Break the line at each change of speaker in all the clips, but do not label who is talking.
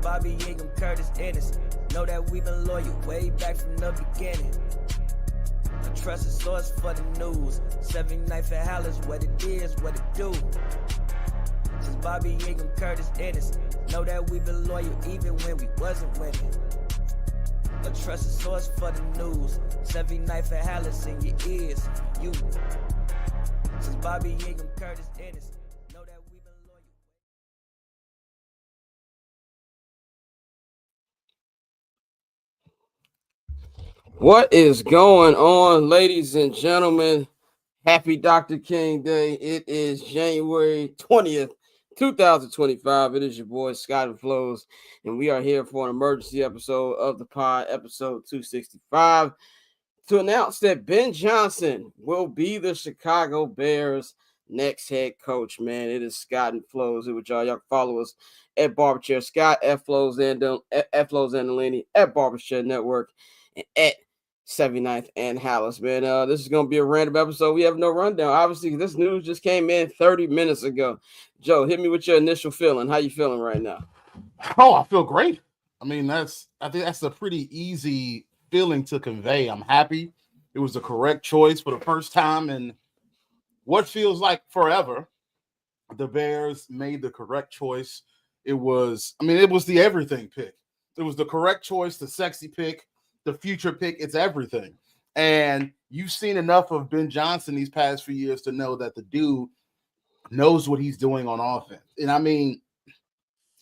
Bobby Ingram, Curtis Ennis. Know that we've been loyal way back from the beginning. A trusted source for the news. 79th Halas, what it is, what it do. Since Bobby Ingram, Curtis Ennis. Know that we've been loyal even when we wasn't winning. A trusted source for the news. 79th Halas in your ears, you. Since Bobby Ingram, Curtis Ennis. Know that we've been loyal.
What is going on, ladies and gentlemen? Happy Dr. King Day. It is January 20th, 2025. It is your boy, Scott Flows, and we are here for an emergency episode of the pod, episode 265, to announce that Ben Johnson will be the Chicago Bears' next head coach, man. It is Scott and Flows here with y'all. Y'all can follow us at Barberchair Scott, at Flows and Delaney, at Barberchair Network, and at 79th and Halas, man. This is going to be a random episode. We have no rundown. Obviously, this news just came in 30 minutes ago. Joe, hit me with your initial feeling. How you feeling right now?
Oh, I feel great. I mean, I think that's a pretty easy feeling to convey. I'm happy. It was the correct choice for the first time in what feels like forever. The Bears made the correct choice. It was the everything pick. It was the correct choice, the sexy pick, the future pick. It's everything. And you've seen enough of Ben Johnson these past few years to know that the dude knows what he's doing on offense. And I mean,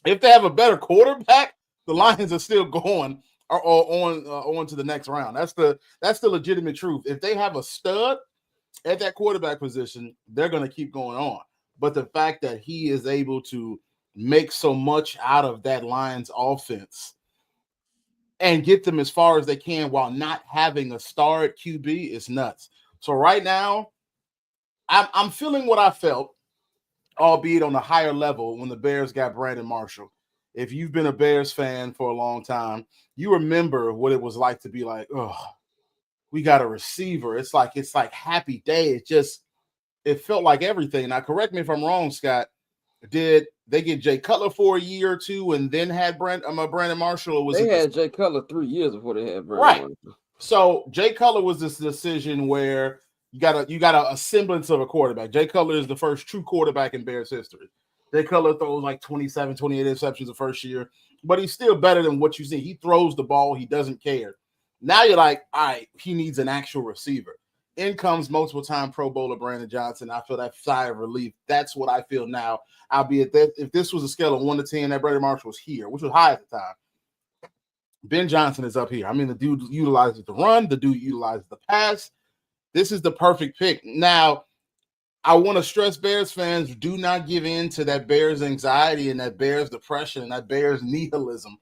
if they have a better quarterback, the Lions are still going or on to the next round. That's the legitimate truth. If they have a stud at that quarterback position, they're going to keep going on. But the fact that he is able to make so much out of that Lions offense and get them as far as they can while not having a star at QB is nuts. So right now, I'm feeling what I felt, albeit on a higher level, when the Bears got Brandon Marshall. If you've been a Bears fan for a long time, you remember what it was like to be like, oh, we got a receiver. It's like happy day. It felt like everything. Now, correct me if I'm wrong, Scott. Did they get Jay Cutler for a year or two and then had Brandon Marshall? Or
They had Jay Cutler 3 years before they had Brandon
right.
Marshall.
So Jay Cutler was this decision where you got a semblance of a quarterback. Jay Cutler is the first true quarterback in Bears history. Jay Cutler throws like 27, 28 interceptions the first year, but he's still better than what you see. He throws the ball. He doesn't care. Now you're like, all right, he needs an actual receiver. In comes multiple-time Pro Bowler Brandon Johnson. I feel that sigh of relief. That's what I feel now. Albeit that if this was a scale of 1 to 10, that Brandon Marshall was here, which was high at the time. Ben Johnson is up here. I mean, the dude utilizes the run. The dude utilizes the pass. This is the perfect pick. Now, I want to stress Bears fans, do not give in to that Bears anxiety and that Bears depression and that Bears nihilism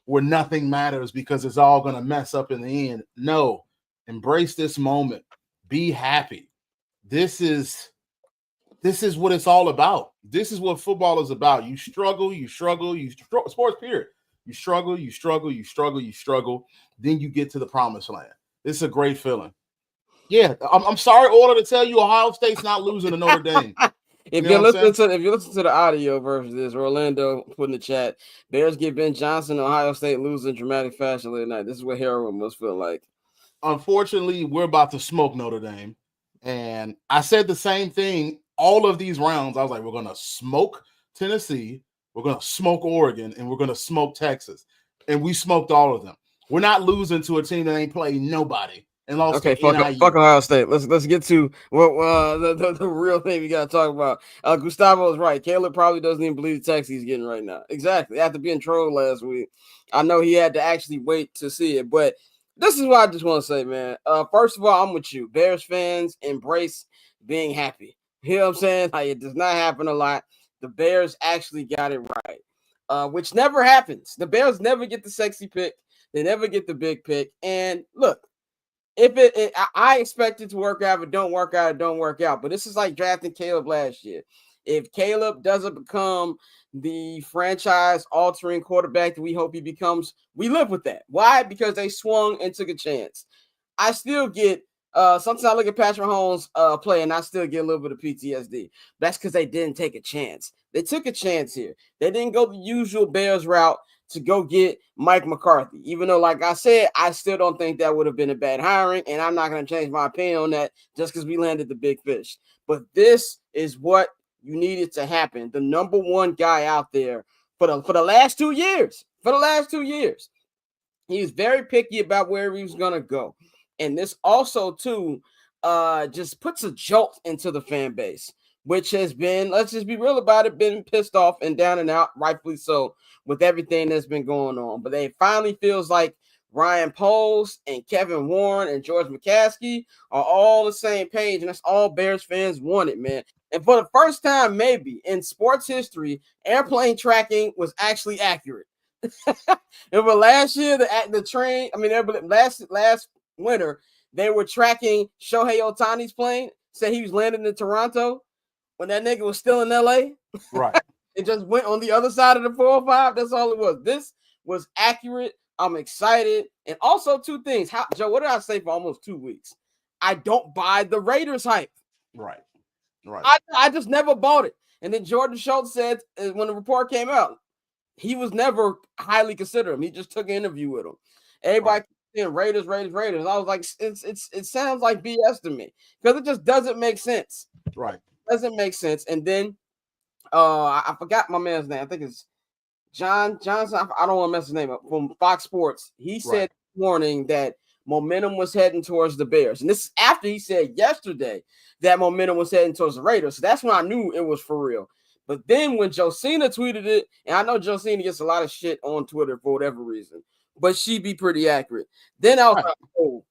where nothing matters because it's all going to mess up in the end. No, embrace this moment. Be happy. This is what it's all about. This is what football is about. You struggle, sports period. You struggle. Then you get to the promised land. It's a great feeling. Yeah, I'm sorry, Order, to tell you Ohio State's not losing to Notre Dame.
If you listen to the audio version of this, Orlando put in the chat, Bears get Ben Johnson, Ohio State losing in dramatic fashion late night. This is what heroin must feel like.
Unfortunately, we're about to smoke Notre Dame. And I said the same thing all of these rounds. I was like, we're going to smoke Tennessee, we're going to smoke Oregon, and we're going to smoke Texas. And we smoked all of them. We're not losing to a team that ain't played nobody. And lost
okay, fuck Ohio State. Let's get to the real thing we got to talk about. Gustavo is right. Caleb probably doesn't even believe the text he's getting right now. Exactly. After being trolled last week, I know he had to actually wait to see it. But this is what I just want to say, man. First of all, I'm with you. Bears fans, embrace being happy. You know what I'm saying? Like, it does not happen a lot. The Bears actually got it right, which never happens. The Bears never get the sexy pick. They never get the big pick. And look, if I expect it to work out. If it don't work out, it don't work out. But this is like drafting Caleb last year. If Caleb doesn't become the franchise-altering quarterback that we hope he becomes, we live with that. Why? Because they swung and took a chance. I still get Sometimes I look at Patrick Mahomes play and I still get a little bit of PTSD. That's because they didn't take a chance. They took a chance here. They didn't go the usual Bears route to go get Mike McCarthy. Even though, like I said, I still don't think that would have been a bad hiring, and I'm not going to change my opinion on that just because we landed the big fish. But this is what you needed to happen. The number one guy out there for the last 2 years. For the last 2 years. He was very picky about where he was going to go. And this also, too, just puts a jolt into the fan base, which has been, let's just be real about it, been pissed off and down and out, rightfully so, with everything that's been going on. But it finally feels like Ryan Poles and Kevin Warren and George McCaskey are all the same page, and that's all Bears fans wanted, man. And for the first time, maybe in sports history, airplane tracking was actually accurate. And for last year, the train, I mean, last winter, they were tracking Shohei Ohtani's plane, said he was landing in Toronto when that nigga was still in LA.
Right.
It just went on the other side of the 405. That's all it was. This was accurate. I'm excited. And also, two things. Joe, what did I say for almost 2 weeks? I don't buy the Raiders hype.
Right. Right.
I just never bought it. And then Jordan Schultz said when the report came out, he was never highly considered him. He just took an interview with him. Everybody saying Raiders. I was like, it sounds like BS to me because it just doesn't make sense.
Right.
It doesn't make sense. And then I forgot my man's name. I think it's John Johnson. I don't want to mess his name up. From Fox Sports. He said this morning that momentum was heading towards the Bears. And this is after he said yesterday that momentum was heading towards the Raiders. So that's when I knew it was for real. But then when Josina tweeted it, and I know Josina gets a lot of shit on Twitter for whatever reason, but she be pretty accurate. Then I was like, oh,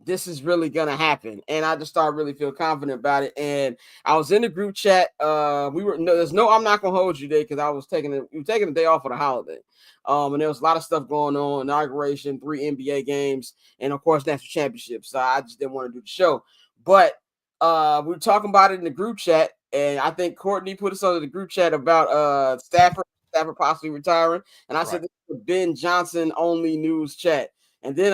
this is really going to happen. And I just started really feel confident about it. And I was in the group chat. I'm not going to hold you there because we were taking the day off for the holiday. And there was a lot of stuff going on, inauguration, 3 NBA games, and of course, national championships. So I just didn't want to do the show. But we were talking about it in the group chat. And I think Courtney put us under the group chat about Stafford possibly retiring. And I said, this is a Ben Johnson only news chat. And then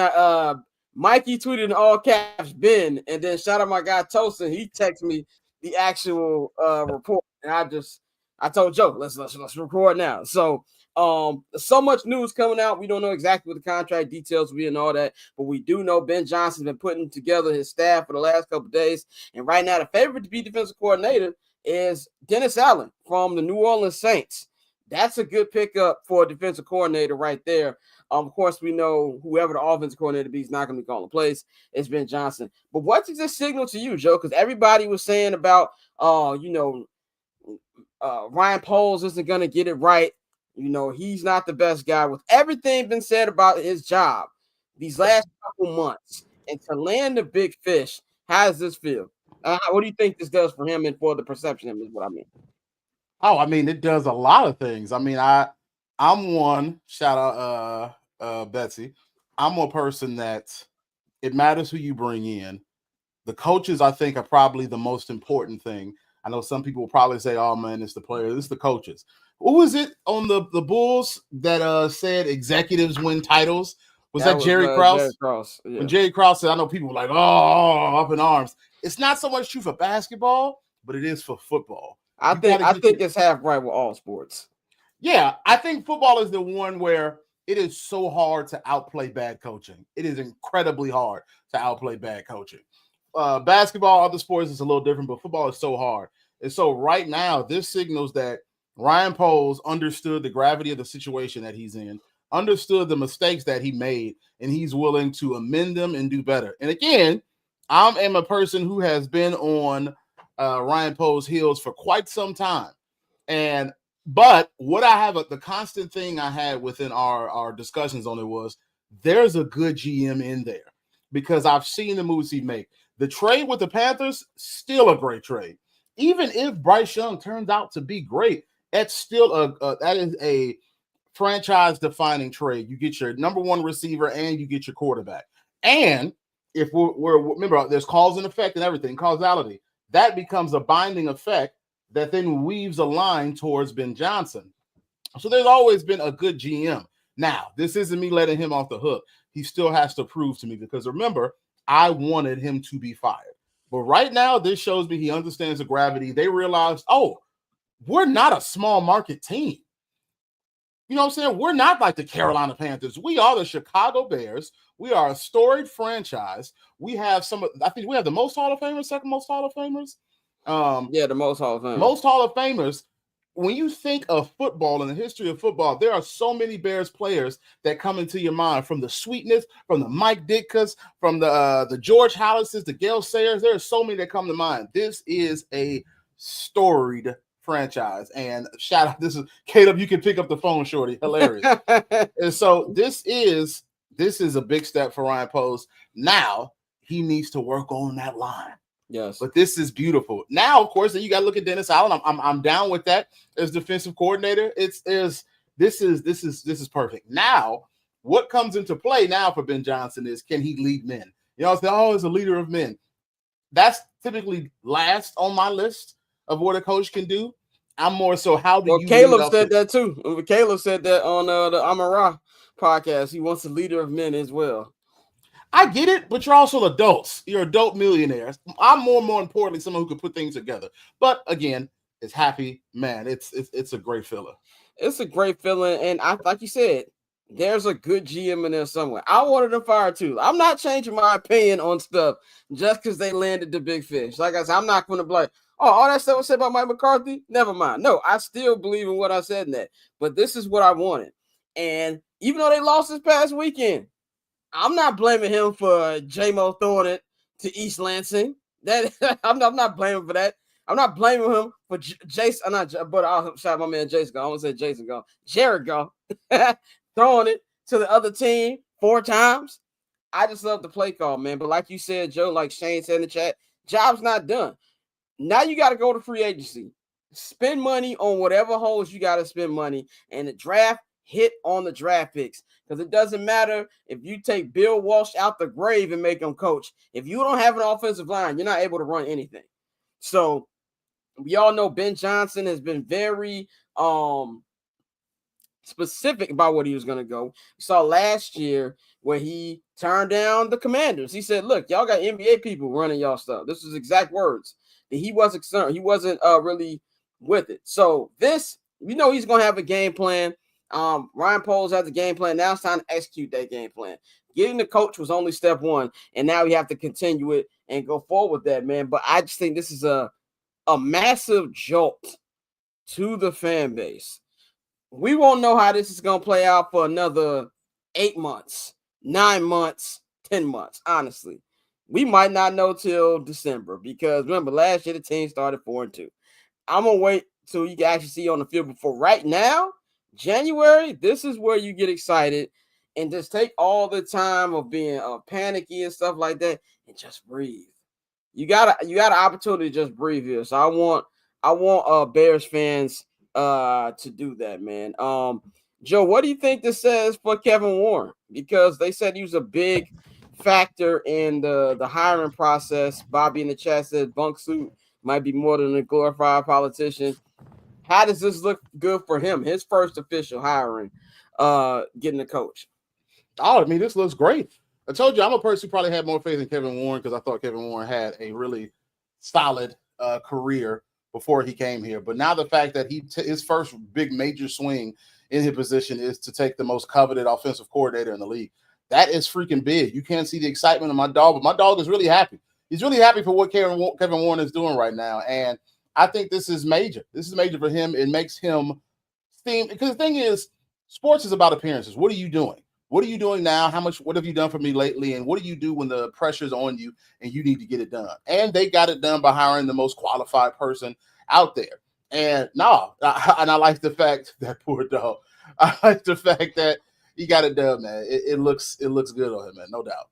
Mikey tweeted in all caps Ben. And then shout out my guy Tosin. He texted me the actual report. And I told Joe, let's record now. So so much news coming out. We don't know exactly what the contract details will be and all that, but we do know Ben Johnson's been putting together his staff for the last couple of days. And right now, the favorite to be defensive coordinator is Dennis Allen from the New Orleans Saints. That's a good pickup for a defensive coordinator right there. Of course, we know whoever the offensive coordinator be is not going to be calling plays. It's Ben Johnson. But what does this signal to you, Joe? Because everybody was saying about, Ryan Poles isn't going to get it right. He's not the best guy. With everything been said about his job these last couple months, and to land the big fish, how does this feel? What do you think this does for him and for the perception of him is what I mean?
Oh, I mean, it does a lot of things. I mean, I'm one, shout out Betsy. I'm one person that it matters who you bring in. The coaches, I think, are probably the most important thing. I know some people will probably say, oh, man, it's the players. It's the coaches. Who was it on the Bulls that said executives win titles? Was that Jerry Krause?
Jerry Krause. Yeah.
When Jerry Krause said, I know people were like, oh, up in arms. It's not so much true for basketball, but it is for football.
I think it's half right with all sports.
Yeah, I think football is the one where it is so hard to outplay bad coaching. It is incredibly hard to outplay bad coaching. Basketball, other sports is a little different, but football is so hard. And so right now, this signals that Ryan Poles understood the gravity of the situation that he's in, understood the mistakes that he made, and he's willing to amend them and do better. And again, I am a person who has been on Ryan Poles' heels for quite some time. But what I have, the constant thing I had within our discussions on it was there's a good GM in there because I've seen the moves he make. The trade with the Panthers, still a great trade. Even if Bryce Young turns out to be great, that's still that is a franchise-defining trade. You get your number one receiver and you get your quarterback. And if we're remember, there's cause and effect and everything, causality. That becomes a binding effect that then weaves a line towards Ben Johnson. So there's always been a good GM. Now, this isn't me letting him off the hook. He still has to prove to me because remember, I wanted him to be fired. But right now, this shows me he understands the gravity. They realized, oh, we're not a small market team. You know what I'm saying? We're not like the Carolina Panthers. We are the Chicago Bears. We are a storied franchise. We have I think we have the most Hall of Famers, second most Hall of Famers.
The most Hall of Famers.
Most Hall of Famers. When you think of football and the history of football, there are so many Bears players that come into your mind, from the Sweetness, from the Mike Ditkas, from the George Hallases, the Gale Sayers. There are so many that come to mind. This is a storied franchise. And shout out, this is Caleb. You can pick up the phone, shorty. Hilarious. And so this is a big step for Ryan Poles. Now he needs to work on that line.
Yes,
but this is beautiful. Now, of course, you got to look at Dennis Allen. I'm down with that as defensive coordinator. This is perfect. Now, what comes into play now for Ben Johnson is, can he lead men? You know, he's a leader of men. That's typically last on my list of what a coach can do. I'm more so, how do you?
Caleb said that too. Caleb said that on the Amara podcast. He wants a leader of men as well.
I get it, but you're also adults. You're adult millionaires. I'm more importantly someone who can put things together. But again, it's happy, man. It's a great feeling.
It's a great feeling, and like you said, there's a good GM in there somewhere. I wanted them fired too. I'm not changing my opinion on stuff just because they landed the big fish. Like I said, I'm not going to blame. Oh, all that stuff was said about Mike McCarthy? Never mind. No, I still believe in what I said in that. But this is what I wanted. And even though they lost this past weekend, I'm not blaming him for J-Mo throwing it to East Lansing. That I'm not blaming for that. I'm not blaming him for Jason. I'll shout my man Jason. I want to say Jason go. Jared go throwing it to the other team 4 times. I just love the play call, man. But like you said, Joe, like Shane said in the chat, job's not done. Now you got to go to free agency. Spend money on whatever holes you got to spend money, and the draft, hit on the draft picks. Because it doesn't matter if you take Bill Walsh out the grave and make him coach. If you don't have an offensive line, you're not able to run anything. So we all know Ben Johnson has been very specific about what he was going to go. We saw last year where he turned down the Commanders. He said, look, y'all got NBA people running y'all stuff. This is exact words. He wasn't concerned. He wasn't really with it. So this, he's going to have a game plan. Ryan Poles has a game plan. Now it's time to execute that game plan. Getting the coach was only step one, and now we have to continue it and go forward with that, man. But I just think this is a massive jolt to the fan base. We won't know how this is going to play out for another 8 months, 9 months, 10 months, honestly. We might not know till December, because remember, last year the team started 4-2. I'm going to wait till you can actually see on the field. But for right now, January, this is where you get excited and just take all the time of being panicky and stuff like that and just breathe. You got an opportunity to just breathe here. So I want Bears fans to do that, man. Joe, what do you think this says for Kevin Warren? Because they said he was a big factor in the hiring process. Bobby in the chat said bunk suit might be more than a glorified politician. How does this look good for him? His first official hiring, getting a coach.
Oh, I mean, this looks great. I told you I'm a person who probably had more faith in Kevin Warren because I thought Kevin Warren had a really solid career before he came here. But now the fact that his first big major swing in his position is to take the most coveted offensive coordinator in the league. That is freaking big. You can't see the excitement of my dog, but my dog is really happy. He's really happy for what Kevin Warren is doing right now. And I think this is major. This is major for him. It makes him steam, because the thing is, sports is about appearances. What are you doing? What are you doing now? What have you done for me lately? And what do you do when the pressure's on you and you need to get it done? And they got it done by hiring the most qualified person out there. And I like the fact that poor dog. I like the fact that he got it done, man. It looks good on him, man. No doubt.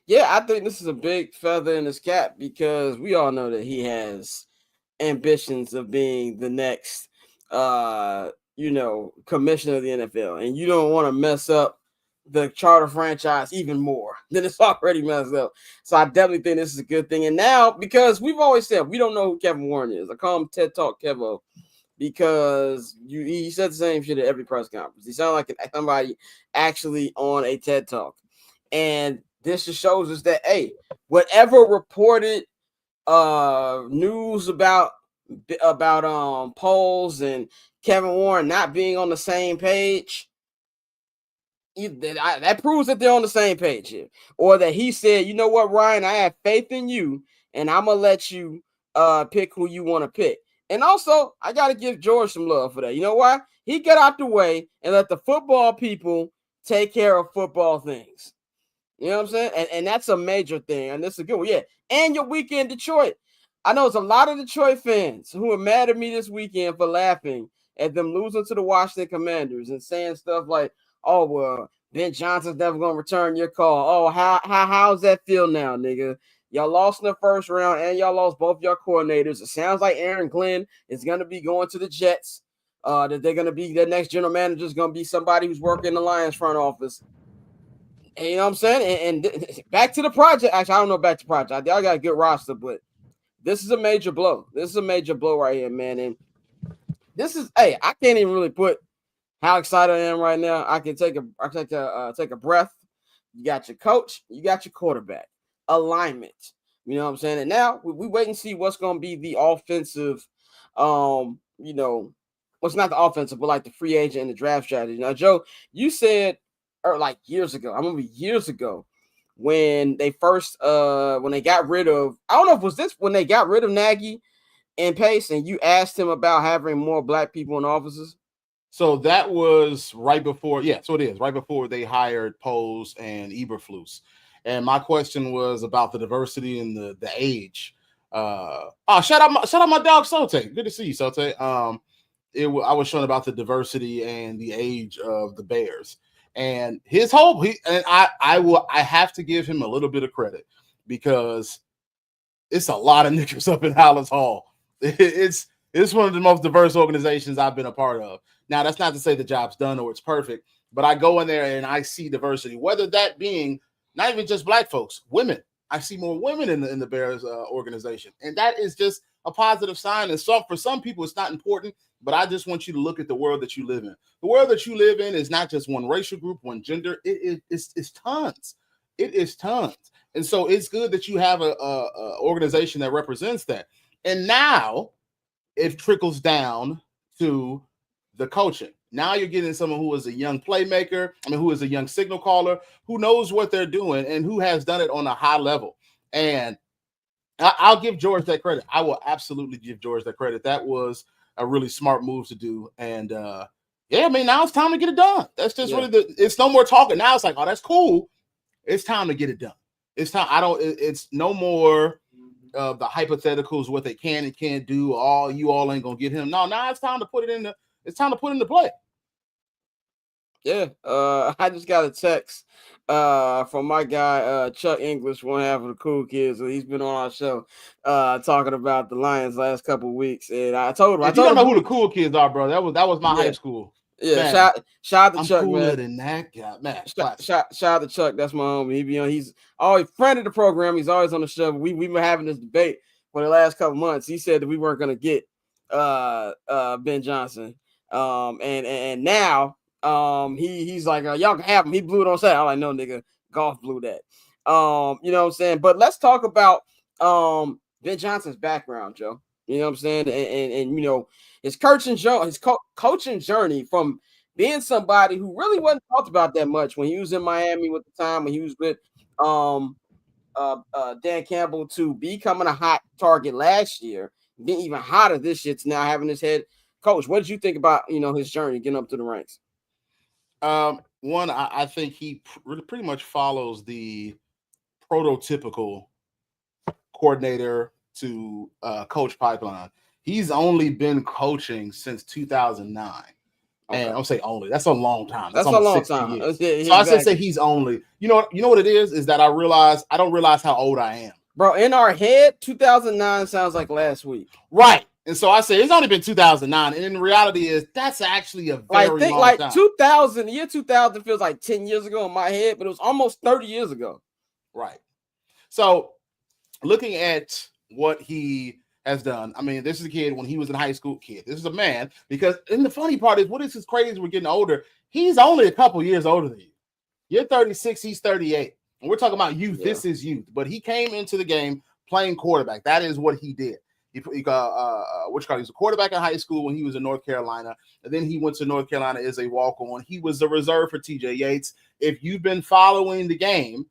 Yeah, I think this is a big feather in his cap, because we all know that he has ambitions of being the next, commissioner of the NFL, and you don't want to mess up the charter franchise even more than it's already messed up. So I definitely think this is a good thing. And now, because we've always said we don't know who Kevin Warren is, I call him TED Talk Kevo, because he said the same shit at every press conference. He sounded like somebody actually on a TED Talk. And this just shows us that, hey, whatever reported news about Poles and Kevin Warren not being on the same page, that proves that they're on the same page here, or that he said, you know what, Ryan, I have faith in you, and I'm gonna let you pick who you want to pick. And also, I gotta give George some love for that. You know why? He got out the way and let the football people take care of football things. You know what I'm saying? And that's a major thing. And this is a good one. Yeah. And your weekend, Detroit. I know it's a lot of Detroit fans who are mad at me this weekend for laughing at them losing to the Washington Commanders and saying stuff like, oh, well, Ben Johnson's never going to return your call. Oh, how's that feel now, nigga? Y'all lost in the first round and y'all lost both your coordinators. It sounds like Aaron Glenn is going to be going to the Jets. That they're going to be, their next general manager is going to be somebody who's working in the Lions front office. And you know what I'm saying? And back to the project. Actually, I don't know back to project. Y'all got a good roster, but this is a major blow. This is a major blow right here, man. And this is, hey, I can't even really put how excited I am right now. I can take a breath. You got your coach, you got your quarterback, alignment. You know what I'm saying? And now we wait and see what's going to be the offensive, what's not the offensive, but like the free agent and the draft strategy. Now, Joe, you said, or like years ago, I remember years ago when they first, when they got rid of, I don't know if it was this, when they got rid of Nagy and Pace, and you asked him about having more black people in offices.
So that was right before, so it is right before they hired Poles and Eberflus. And my question was about the diversity and the age. Shout out my dog Sote. Good to see you, Sote. I was showing about the diversity and the age of the Bears. And his whole I have to give him a little bit of credit because it's a lot of niggers up in Halas Hall. It's one of the most diverse organizations I've been a part of. Now, that's not to say the job's done or it's perfect, but I go in there and I see diversity, whether that being not even just black folks, women. I see more women in the Bears organization, and that is just a positive sign. And for some people, it's not important, but I just want you to look at the world that you live in. The world that you live in is not just one racial group, one gender. It's tons. It is tons. And so it's good that you have a organization that represents that. And now it trickles down to the coaching. Now you're getting someone who is a young playmaker, who is a young signal caller, who knows what they're doing and who has done it on a high level. And I'll give George that credit. I will absolutely give George that credit. That was a really smart move to do. And now it's time to get it done. That's just really it's no more talking. Now it's like, oh, that's cool. It's time to get it done. It's time. It's no more the hypotheticals, what they can and can't do. Oh, you all ain't gonna get him. No, now it's time to put it into play.
Yeah, I just got a text from my guy Chuck English, one half of the Cool Kids. So he's been on our show talking about the Lions last couple of weeks, and I told him.
If you don't know who the Cool Kids are, bro, that was my high school.
Yeah, man, shout out to Chuck,
cooler
man.
Than that guy, man.
Shout out to Chuck. That's my homie. He be on. He's always friend of the program. He's always on the show. We've been having this debate for the last couple months. He said that we weren't going to get Ben Johnson, and now. He's like, y'all can have him. He blew it on Saturday. I'm like, no, nigga, golf blew that. You know what I'm saying? But let's talk about Ben Johnson's background, Joe. You know what I'm saying? And you know, his coaching journey from being somebody who really wasn't talked about that much when he was in Miami with the time when he was with Dan Campbell to becoming a hot target last year, being even hotter this year to now having his head coach. What did you think about, his journey getting up to the ranks?
One, I think he pretty much follows the prototypical coordinator to coach pipeline. He's only been coaching since 2009. Okay. And I'll say only. That's a long time. That's
a long
60
time.
Years.
Yeah,
so exactly. I say he's only. You know what it is that I don't realize how old I am.
Bro, in our head, 2009 sounds like last week.
Right. And so I say it's only been 2009. And in reality is that's actually a very long time.
2000, the year 2000 feels like 10 years ago in my head, but it was almost 30 years ago.
Right. So looking at what he has done, this is a kid when he was in high school. This is a man, because and the funny part is, what is this crazy? We're getting older. He's only a couple years older than you. You're 36, he's 38. And we're talking about youth.
Yeah.
This is youth. But he came into the game playing quarterback. That is what he did. He got he was a quarterback in high school when he was in North Carolina, and then he went to North Carolina as a walk-on. He was the reserve for T.J. Yates. If you've been following the game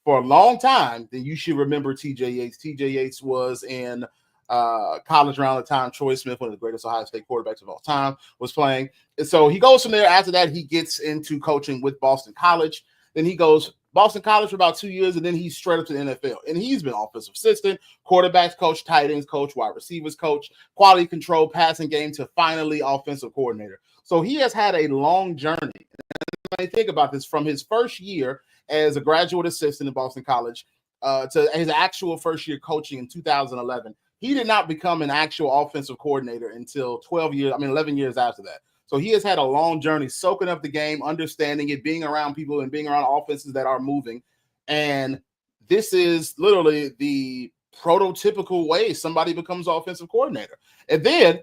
for a long time, then you should remember T.J. Yates. T.J. Yates was in college around the time Troy Smith, one of the greatest Ohio State quarterbacks of all time, was playing. And so he goes from there. After that, he gets into coaching with Boston College. Then he goes Boston College for about 2 years, and then he's straight up to the NFL. And he's been offensive assistant, quarterbacks coach, tight ends coach, wide receivers coach, quality control, passing game, to finally offensive coordinator. So he has had a long journey. And I think about this from his first year as a graduate assistant in Boston College to his actual first year coaching in 2011. He did not become an actual offensive coordinator until 11 years after that. So he has had a long journey soaking up the game, understanding it, being around people and being around offenses that are moving. And this is literally the prototypical way somebody becomes offensive coordinator. And then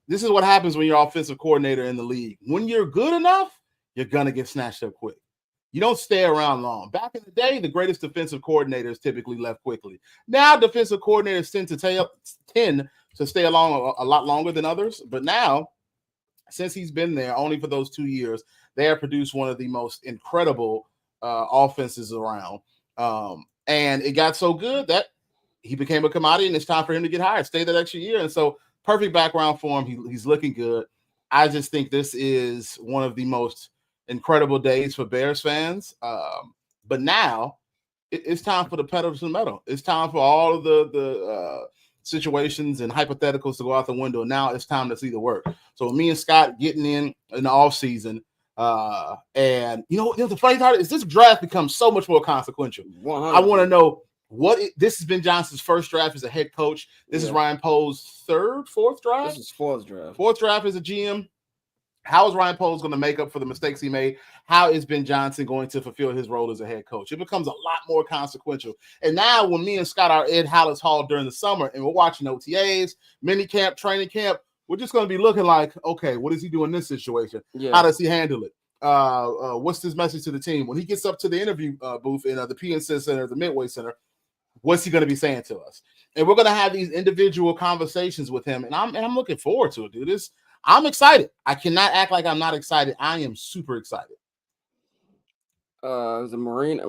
this is what happens when you're offensive coordinator in the league. When you're good enough, you're going to get snatched up quick. You don't stay around long. Back in the day, the greatest defensive coordinators typically left quickly. Now, defensive coordinators tend to stay along a lot longer than others. But now, since he's been there only for those 2 years, they have produced one of the most incredible offenses around. And it got so good that he became a commodity, and it's time for him to get hired, stay that extra year. And so perfect background for him. He's looking good. I just think this is one of the most incredible days for Bears fans. But now it's time for the pedal to the metal. It's time for all of the situations and hypotheticals to go out the window. Now it's time to see the work. So me and Scott getting in the off season, and the funny part is this draft becomes so much more consequential.
100%.
I want to know this has been Johnson's first draft as a head coach. This is Ryan Poe's fourth draft.
This is fourth draft.
Fourth draft as a GM. How is Ryan Poles going to make up for the mistakes he made? How is Ben Johnson going to fulfill his role as a head coach? It becomes a lot more consequential. And now when me and Scott are at Halas Hall during the summer and we're watching OTAs, mini camp, training camp, we're just going to be looking like, okay, what does he do in this situation?
Yeah.
How does he handle it? What's his message to the team? When he gets up to the interview booth in the PNC Center, the Midway Center, what's he going to be saying to us? And we're going to have these individual conversations with him. And I'm looking forward to it, dude. I'm excited. I cannot act like I'm not excited. I am super excited.
Is it Marina?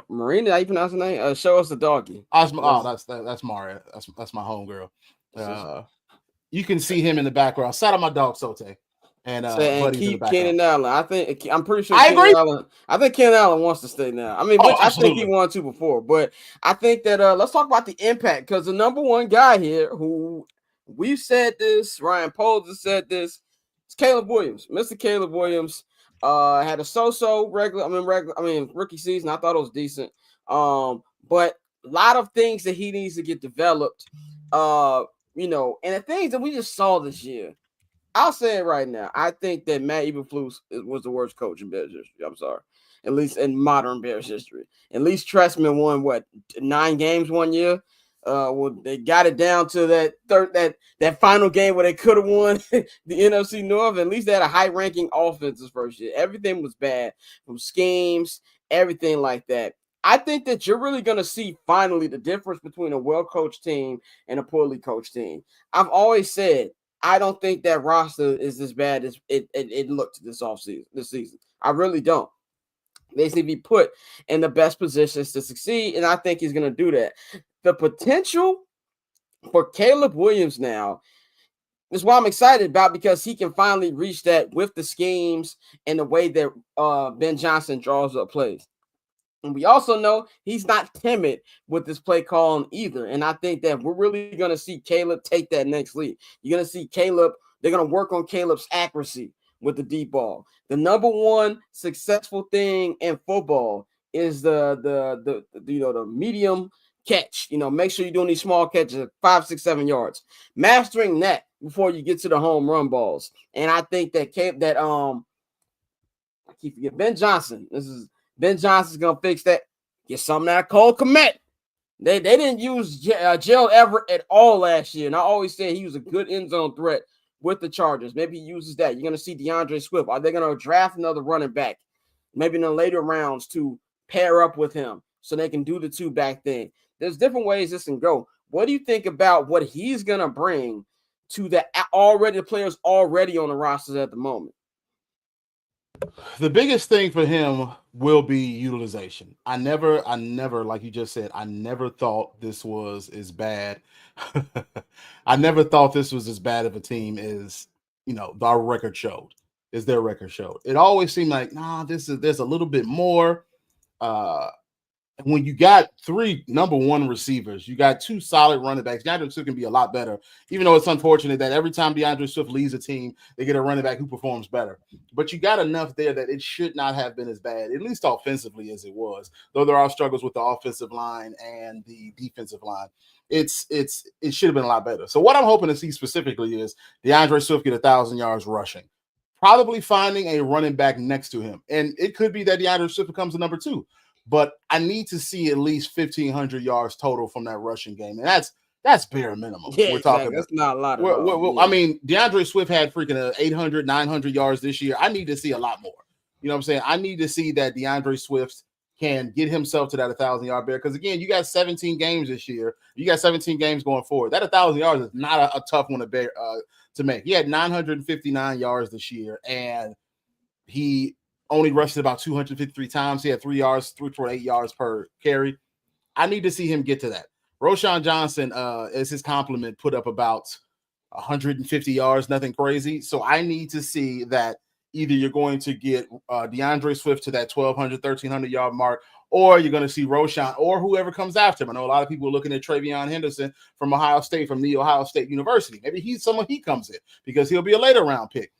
Marina, how you pronounce her name? Show us the doggy.
That's Maria. That's my homegirl. You can see him in the background. Shout out my dog Sote. And Buddy's in the background.
Kenan Allen. I'm pretty sure.
I agree.
I think Kenan Allen wants to stay now. I mean, I think he wanted to before, but I think that let's talk about the impact, because the number one guy here who we've said this, Ryan Poles has said this, it's Caleb Williams. Mr. Caleb Williams had a so-so rookie season. I thought it was decent. But a lot of things that he needs to get developed. And the things that we just saw this year. I'll say it right now. I think that Matt Eberflus was the worst coach in Bears history. I'm sorry. At least in modern Bears history. At least Trestman won 9 games 1 year. They got it down to that final game where they could have won the NFC North. At least they had a high-ranking offense this first year. Everything was bad, from schemes, everything like that. I think that you're really going to see finally the difference between a well-coached team and a poorly coached team. I've always said I don't think that roster is as bad as it looked this season. I really don't. They need to be put in the best positions to succeed, and I think he's going to do that. The potential for Caleb Williams now is what I'm excited about, because he can finally reach that with the schemes and the way that Ben Johnson draws up plays. And we also know he's not timid with this play calling either. And I think that we're really going to see Caleb take that next lead. You're going to see Caleb. They're going to work on Caleb's accuracy with the deep ball. The number one successful thing in football is the medium catch. Make sure you're doing these small catches at 5, 6, 7 yards. Mastering that before you get to the home run balls. And I think that I keep forgetting Ben Johnson. Ben Johnson's gonna fix that. Get something out of Cole Kmet. They didn't use Gerald Everett at all last year, and I always said he was a good end zone threat with the Chargers. Maybe he uses that. You're gonna see DeAndre Swift. Are they gonna draft another running back, maybe in the later rounds, to pair up with him? so they can do the two back thing. There's different ways this can go. What do you think about what he's gonna bring to the players already on the rosters at the moment?
The biggest thing for him will be utilization. I never, like you just said, I never thought this was as bad. I never thought this was as bad of a team as, our record showed, as their record showed. It always seemed like, there's a little bit more. When you got three number one receivers, you got two solid running backs. DeAndre Swift can be a lot better, even though it's unfortunate that every time DeAndre Swift leaves a team, they get a running back who performs better. But you got enough there that it should not have been as bad, at least offensively, as it was. Though there are struggles with the offensive line and the defensive line, it should have been a lot better. So what I'm hoping to see specifically is DeAndre Swift get 1,000 yards rushing, probably finding a running back next to him, and it could be that DeAndre Swift becomes the number two. But I need to see at least 1,500 yards total from that rushing game. And that's bare minimum.
Yeah,
we're talking
that's not a lot.
I mean, DeAndre Swift had freaking 800, 900 yards this year. I need to see a lot more. You know what I'm saying? I need to see that DeAndre Swift can get himself to that 1,000-yard barrier. Because, again, you got 17 games this year. You got 17 games going forward. That 1,000 yards is not a tough one to make. He had 959 yards this year, and he only rushed it about 253 times. He had 3 yards, 3.8 yards per carry. I need to see him get to that. Roschon Johnson, as his compliment, put up about 150 yards, nothing crazy. So I need to see that either you're going to get DeAndre Swift to that 1,200, 1,300 yard mark, or you're going to see Roschon or whoever comes after him. I know a lot of people are looking at Travion Henderson from Ohio State, from the Ohio State University. Maybe he's someone he comes in because he'll be a later round pick.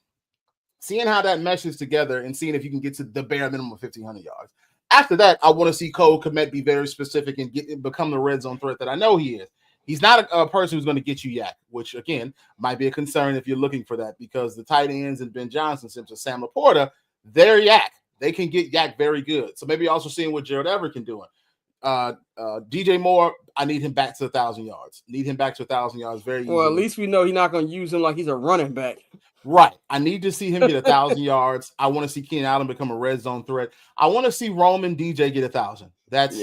Seeing how that meshes together and seeing if you can get to the bare minimum of 1,500 yards. After that, I want to see Cole Kmet be very specific and become the red zone threat that I know he is. He's not a person who's going to get you yak, which, again, might be a concern if you're looking for that, because the tight ends and Ben Johnson, Simpson, Sam Laporta, they're yak. They can get yak very good. So maybe also seeing what Gerald Everett can do. DJ Moore, I need him back to 1,000 yards. Need him back to 1,000 yards very easily.
Well, at least we know he's not going to use him like he's a running back.
Right. I need to see him get 1,000 yards. I want to see Keenan Allen become a red zone threat. I want to see Roman DJ get 1,000. That's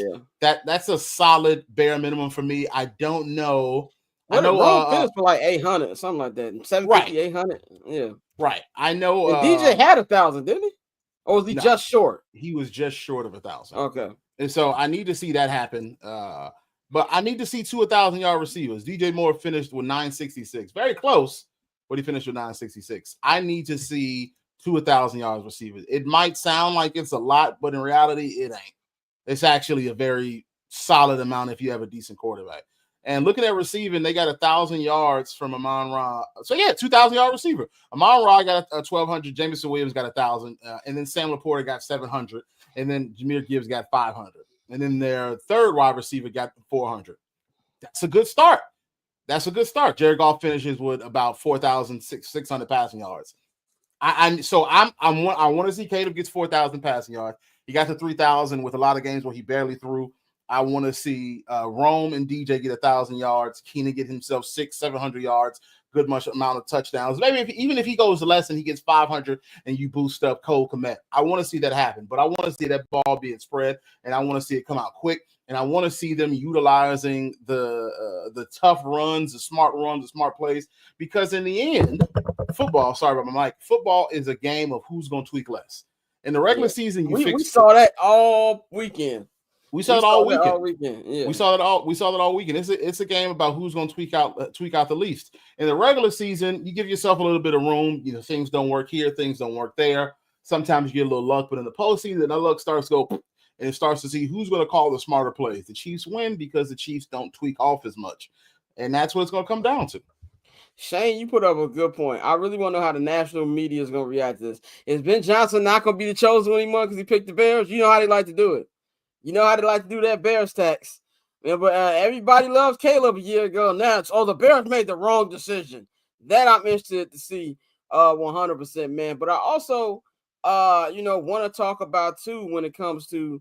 a solid bare minimum for me. I don't know.
I know Rome finished for like 800 or something like that. 750, right. 800. Yeah.
Right. I know.
And DJ had 1,000, didn't he? Or was he just short?
He was just short of 1,000.
Okay.
And so I need to see that happen. But I need to see 2 1,000-yard receivers. DJ Moore finished with 966. Very close. But he finished with 966. I need to see 2 1,000 yards receivers. It might sound like it's a lot, but in reality, it ain't. It's actually a very solid amount if you have a decent quarterback. And looking at receiving, they got 1,000 yards from Amon-Ra. So, yeah, 2,000-yard receiver. Amon-Ra got 1,200. Jamison Williams got 1,000. And then Sam Laporta got 700. And then Jahmyr Gibbs got 500. And then their third wide receiver got 400. That's a good start. That's a good start. Jared Goff finishes with about 4,600 passing yards. I want to see Caleb gets 4,000 passing yards. He got to 3,000 with a lot of games where he barely threw. I want to see Rome and DJ get 1,000 yards. Keenan get himself 600-700 yards. Good much amount of touchdowns. Maybe even if he goes less and he gets 500 and you boost up Cole Kmet. I want to see that happen, but I want to see that ball being spread, and I want to see it come out quick, and I want to see them utilizing the tough runs, the smart plays, because in the end, football, sorry about my mic, football is a game of who's going to tweak less. In the regular season,
we saw that all weekend.
We saw it all weekend.
Yeah.
We saw that all weekend. It's a game about who's going to tweak out the least. In the regular season, you give yourself a little bit of room. You know, things don't work here, things don't work there. Sometimes you get a little luck, but in the postseason, that luck starts to go, and it starts to see who's going to call the smarter plays. The Chiefs win because the Chiefs don't tweak off as much, and that's what it's going to come down to.
Shane, you put up a good point. I really want to know how the national media is going to react to this. Is Ben Johnson not going to be the chosen one anymore because he picked the Bears? You know how they like to do it. You know how they like to do that Bears tax. Yeah, but everybody loves Caleb a year ago. Now it's, the Bears made the wrong decision. That I'm interested to see 100%, man. But I also, want to talk about, too, when it comes to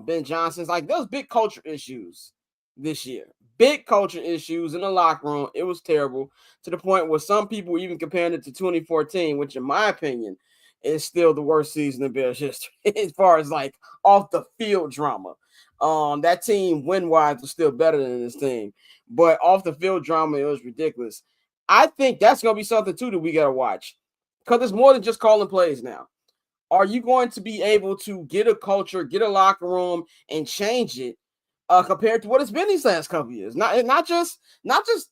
Ben Johnson's, like, there's big culture issues this year. Big culture issues in the locker room. It was terrible to the point where some people were even comparing it to 2014, which, in my opinion, is still the worst season in Bears history as far as like off the field drama. That team win wise was still better than this team, but off the field drama, it was ridiculous. I think that's gonna be something too that we gotta watch because it's more than just calling plays now. Are you going to be able to get a culture, get a locker room, and change it compared to what it's been these last couple years? Not just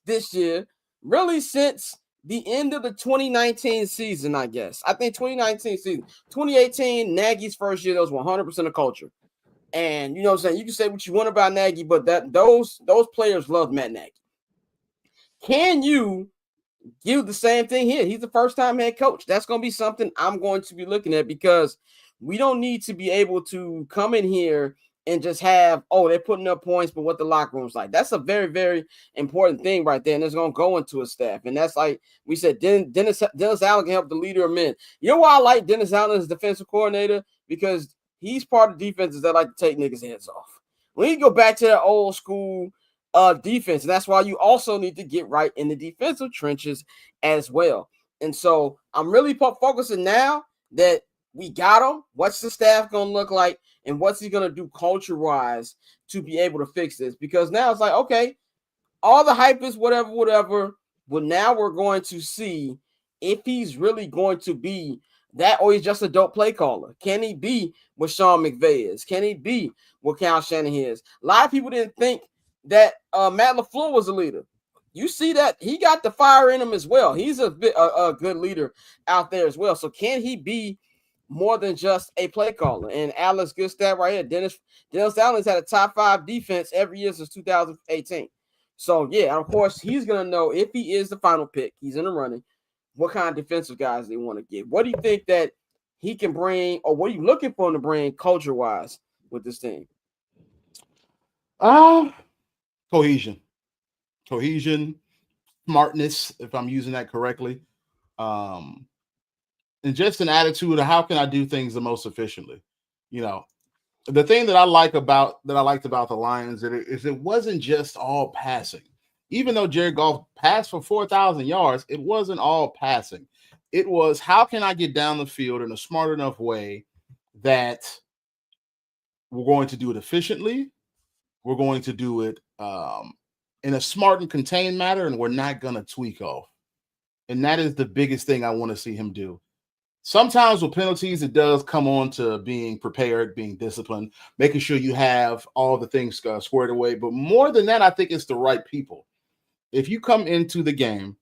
this year, really since the end of the 2019 season, I guess. I think 2019 season, 2018, Nagy's first year, that was 100% of culture. And you know what I'm saying? You can say what you want about Nagy, but those players love Matt Nagy. Can you give the same thing here? He's the first-time head coach. That's going to be something I'm going to be looking at because we don't need to be able to come in here and just have, they're putting up points, but what the locker room's like. That's a very, very important thing right there, and it's going to go into a staff. And that's like we said, Dennis Allen can help the leader of men. You know why I like Dennis Allen as defensive coordinator? Because he's part of defenses that like to take niggas' heads off. We need to go back to that old school defense. And that's why you also need to get right in the defensive trenches as well. And so I'm really focusing now that we got him. What's the staff going to look like? And what's he going to do culture-wise to be able to fix this? Because now it's like, okay, all the hype is whatever. But now we're going to see if he's really going to be that or he's just a dope play caller. Can he be what Sean McVay is? Can he be what Kyle Shanahan is? A lot of people didn't think that Matt LaFleur was a leader. You see that he got the fire in him as well. He's a good leader out there as well. So can he be more than just a play caller? And Alex, good stat right here. Dennis Allen's had a top 5 defense every year since 2018. So yeah, of course he's gonna know if he is the final pick. He's in the running. What kind of defensive guys they want to get? What do you think that he can bring, or what are you looking for him to bring culture wise with this team?
Cohesion, smartness, if I'm using that correctly, and just an attitude of how can I do things the most efficiently. You know, the thing that I liked about the Lions is it wasn't just all passing. Even though Jared Goff passed for 4,000 yards, it wasn't all passing. It was how can I get down the field in a smart enough way that we're going to do it efficiently. We're going to do it in a smart and contained manner, and we're not going to tweak off. And that is the biggest thing I want to see him do. Sometimes with penalties, it does come on to being prepared, being disciplined, making sure you have all the things squared away. But more than that, I think it's the right people. If you come into the game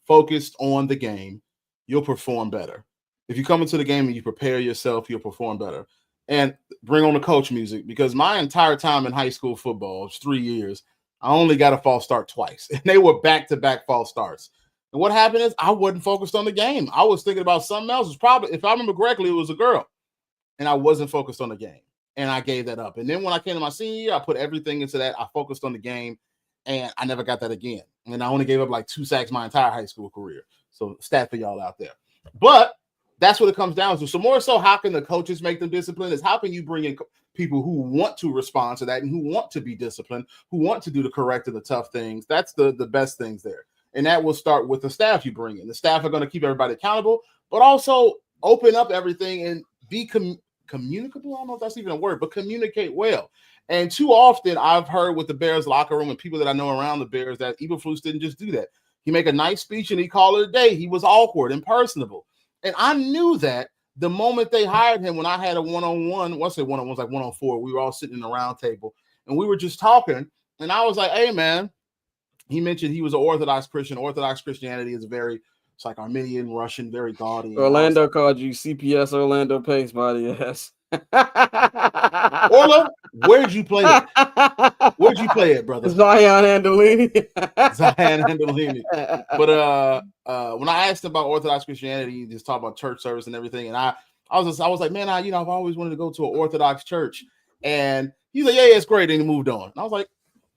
focused on the game, you'll perform better. If you come into the game and you prepare yourself, you'll perform better. And bring on the coach music, because my entire time in high school football, it's 3 years, I only got a false start twice. And they were back-to-back false starts. And what happened is I wasn't focused on the game. I was thinking about something else. It was probably, if I remember correctly, it was a girl. And I wasn't focused on the game. And I gave that up. And then when I came to my senior year, I put everything into that. I focused on the game. And I never got that again. And I only gave up like 2 sacks my entire high school career. So stat for y'all out there. But that's what it comes down to. So more so, how can the coaches make them disciplined is how can you bring in people who want to respond to that and who want to be disciplined, who want to do the correct and the tough things. That's the best things there. And that will start with the staff you bring in. The staff are going to keep everybody accountable, but also open up everything and be communicable. I don't know if that's even a word, but communicate well. And too often I've heard with the Bears locker room and people that I know around the Bears that Eberflus didn't just do that. He make a nice speech and he called it a day. He was awkward and personable. And I knew that the moment they hired him, when I had a one-on-one, what's it, one-on-one, like 1-on-4, we were all sitting in a round table and we were just talking. And I was like, hey, man, he mentioned he was an Orthodox Christian. Orthodox Christianity is very, it's like Armenian, Russian, very gaudy.
Orlando called you CPS Orlando Pace body ass.
Orla, where'd you play it? Where'd you play it, brother?
Zion Andolini.
Zion Andolini. But when I asked him about Orthodox Christianity, he just talked about church service and everything. And I was like, man, I've always wanted to go to an Orthodox church. And he's like, yeah, it's great. And he moved on. And I was like,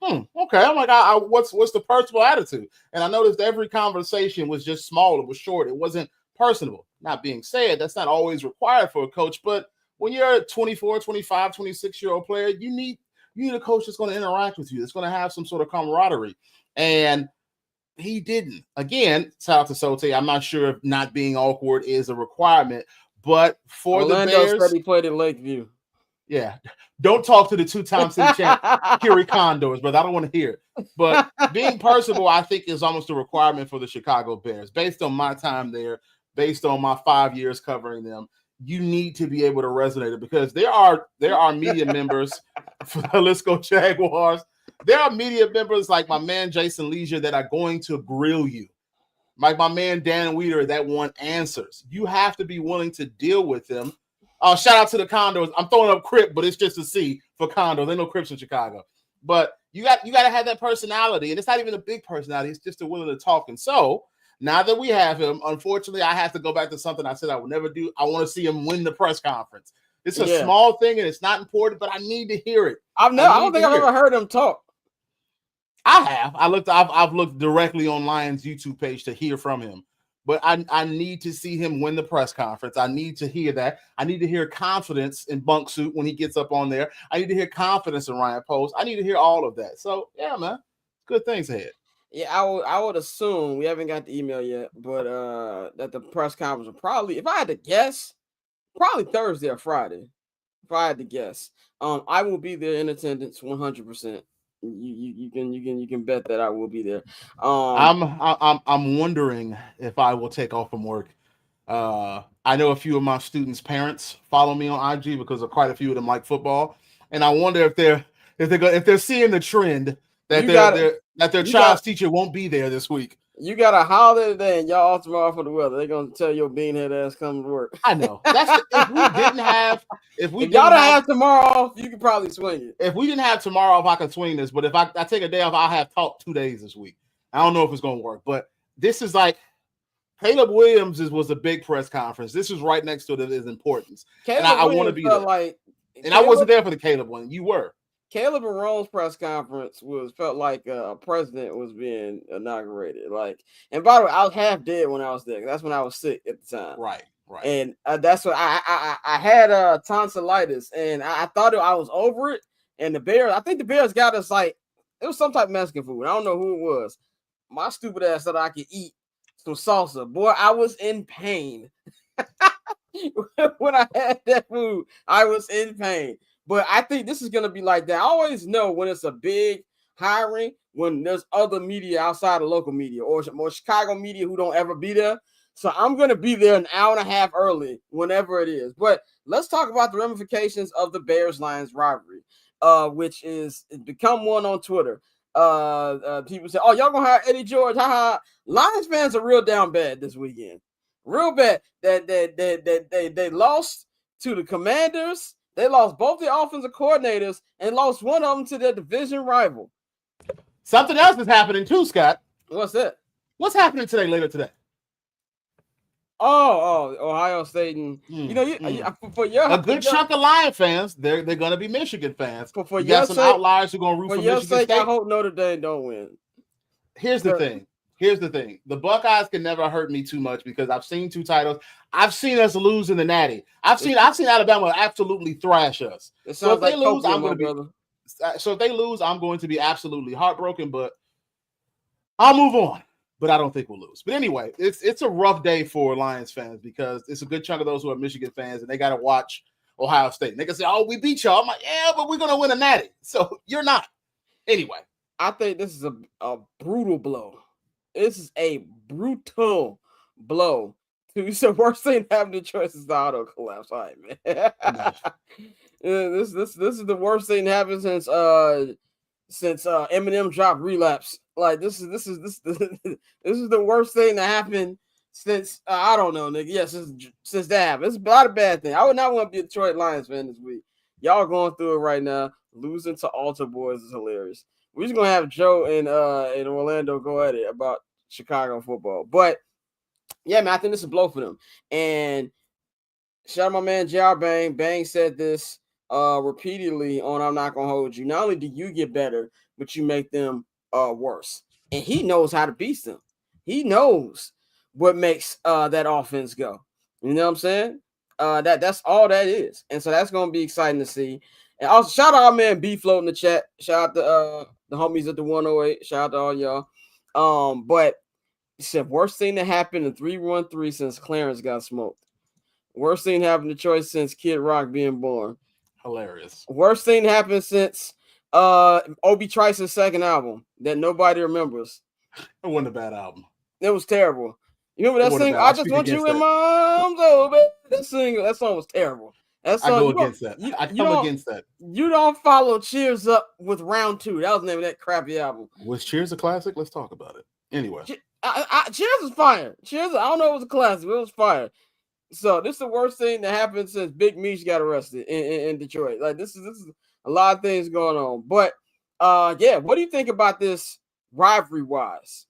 okay. I'm like, what's the personal attitude? And I noticed every conversation was just small. It was short. It wasn't personable. Not being said, that's not always required for a coach. But when you're a 24, 25, 26-year-old player, you need a coach that's going to interact with you. That's going to have some sort of camaraderie. And he didn't. Again, shout out to Sote. I'm not sure if not being awkward is a requirement, but for
Orlando
the Bears,
said he played at Lakeview.
yeah, don't talk to the two-time city champ Kiri Condors, but I don't want to hear it. But being personable, I think, is almost a requirement for the Chicago Bears. Based on my time there, based on my 5 years covering them, you need to be able to resonate it because there are media members for the Jalisco Jaguars. There are media members like my man Jason Leisure that are going to grill you. Like my man Dan Weeder that want answers. You have to be willing to deal with them. Shout out to the Condors. I'm throwing up Crip, but it's just a C for Condors. There's no Crips in Chicago. But you got to have that personality, and it's not even a big personality. It's just a willing to talk. And so now that we have him, unfortunately, I have to go back to something I said I would never do. I want to see him win the press conference. It's a small thing, and it's not important, but I need to hear it.
I don't think I've ever heard him talk.
I have. I've looked directly on Lions' YouTube page to hear from him. But I need to see him win the press conference. I need to hear that. I need to hear confidence in Bunk Suit when he gets up on there. I need to hear confidence in Ryan Post. I need to hear all of that. So, yeah, man, good things ahead.
Yeah, I would assume, we haven't got the email yet, but that the press conference will probably, if I had to guess, probably Thursday or Friday. If I had to guess, I will be there in attendance 100%. You can bet that I will be there.
I'm wondering if I will take off from work. I know a few of my students' parents follow me on IG because of quite a few of them like football, and I wonder if they're seeing the trend that their child's teacher won't be there this week.
You got a holiday today, and y'all off tomorrow for the weather. They're gonna tell your beanhead ass come to work.
I know. If y'all
don't have tomorrow off, you could probably swing it.
If we didn't have tomorrow off, I could swing this. But if I take a day off, I'll have taught 2 days this week. I don't know if it's gonna work, but this is like Caleb Williams was a big press conference. This is right next to his importance, and I want to be there. I wasn't there for the Caleb one. You were.
Caleb and Rome's press conference felt like a president was being inaugurated. And by the way, I was half dead when I was there. That's when I was sick at the time.
Right.
And that's what I had tonsillitis, and I thought I was over it. And I think the Bears got us it was some type of Mexican food. I don't know who it was. My stupid ass thought I could eat some salsa. Boy, I was in pain. When I had that food, I was in pain. But I think this is going to be like that. I always know when it's a big hiring, when there's other media outside of local media or more Chicago media who don't ever be there. So I'm going to be there an hour and a half early, whenever it is. But let's talk about the ramifications of the Bears-Lions rivalry, which is become one on Twitter. People say, "Oh, y'all gonna hire Eddie George?" Haha. Lions fans are real down bad this weekend, real bad. That they lost to the Commanders. They lost both the offensive coordinators and lost one of them to their division rival.
Something else is happening too, Scott.
What's that?
What's happening later today?
Oh, Ohio State, and for your
a good chunk of Lion fans, they're going to be Michigan fans.
For
you got some outliers who are going to root for
your
Michigan
sake,
State.
I hope Notre Dame don't win.
Here's the thing. The Buckeyes can never hurt me too much because I've seen 2 titles. I've seen us lose in the Natty. I've seen Alabama absolutely thrash us. So if they lose, I'm going to be absolutely heartbroken. But I'll move on. But I don't think we'll lose. But anyway, it's a rough day for Lions fans because it's a good chunk of those who are Michigan fans and they got to watch Ohio State. And they can say, "Oh, we beat y'all." I'm like, "Yeah, but we're going to win a Natty." So you're not. Anyway,
I think this is a brutal blow. This is a brutal blow. It's the worst thing happened to Choice is the auto collapse. All right, man. This is the worst thing happened since Eminem dropped Relapse. This is the worst thing that happened since I don't know, nigga. Yeah, since that happened. It's not a bad thing. I would not want to be a Detroit Lions fan this week. Y'all going through it right now. Losing to Altar Boys is hilarious. We're just gonna have Joe and Orlando go at it about Chicago football. But yeah, man, I think this is a blow for them. And shout out my man JR Bang. Bang said this repeatedly on I'm Not Gonna Hold You. Not only do you get better, but you make them worse. And he knows how to beat them. He knows what makes that offense go. You know what I'm saying? That's all that is. And so that's gonna be exciting to see. And also shout out our man B Float in the chat. Shout out to the homies at the 108. Shout out to all y'all. But he said worst thing that happened in 313 since Clarence got smoked. Worst thing happened to Troy since Kid Rock being born.
Hilarious.
Worst thing happened since Obi Trice's second album that nobody remembers.
It wasn't a bad album.
It was terrible. You remember that thing? I just want you in my arms, oh baby. That song was terrible. That song,
I go against that. I come against that.
You don't follow Cheers Up with Round 2. That was the name of that crappy album.
Was Cheers a classic? Let's talk about it. Anyway.
Cheers was fire. Cheers, I don't know if it was a classic, but it was fire. So this is the worst thing that happened since Big Meech got arrested in Detroit. Like this is a lot of things going on. But yeah, what do you think about this rivalry wise?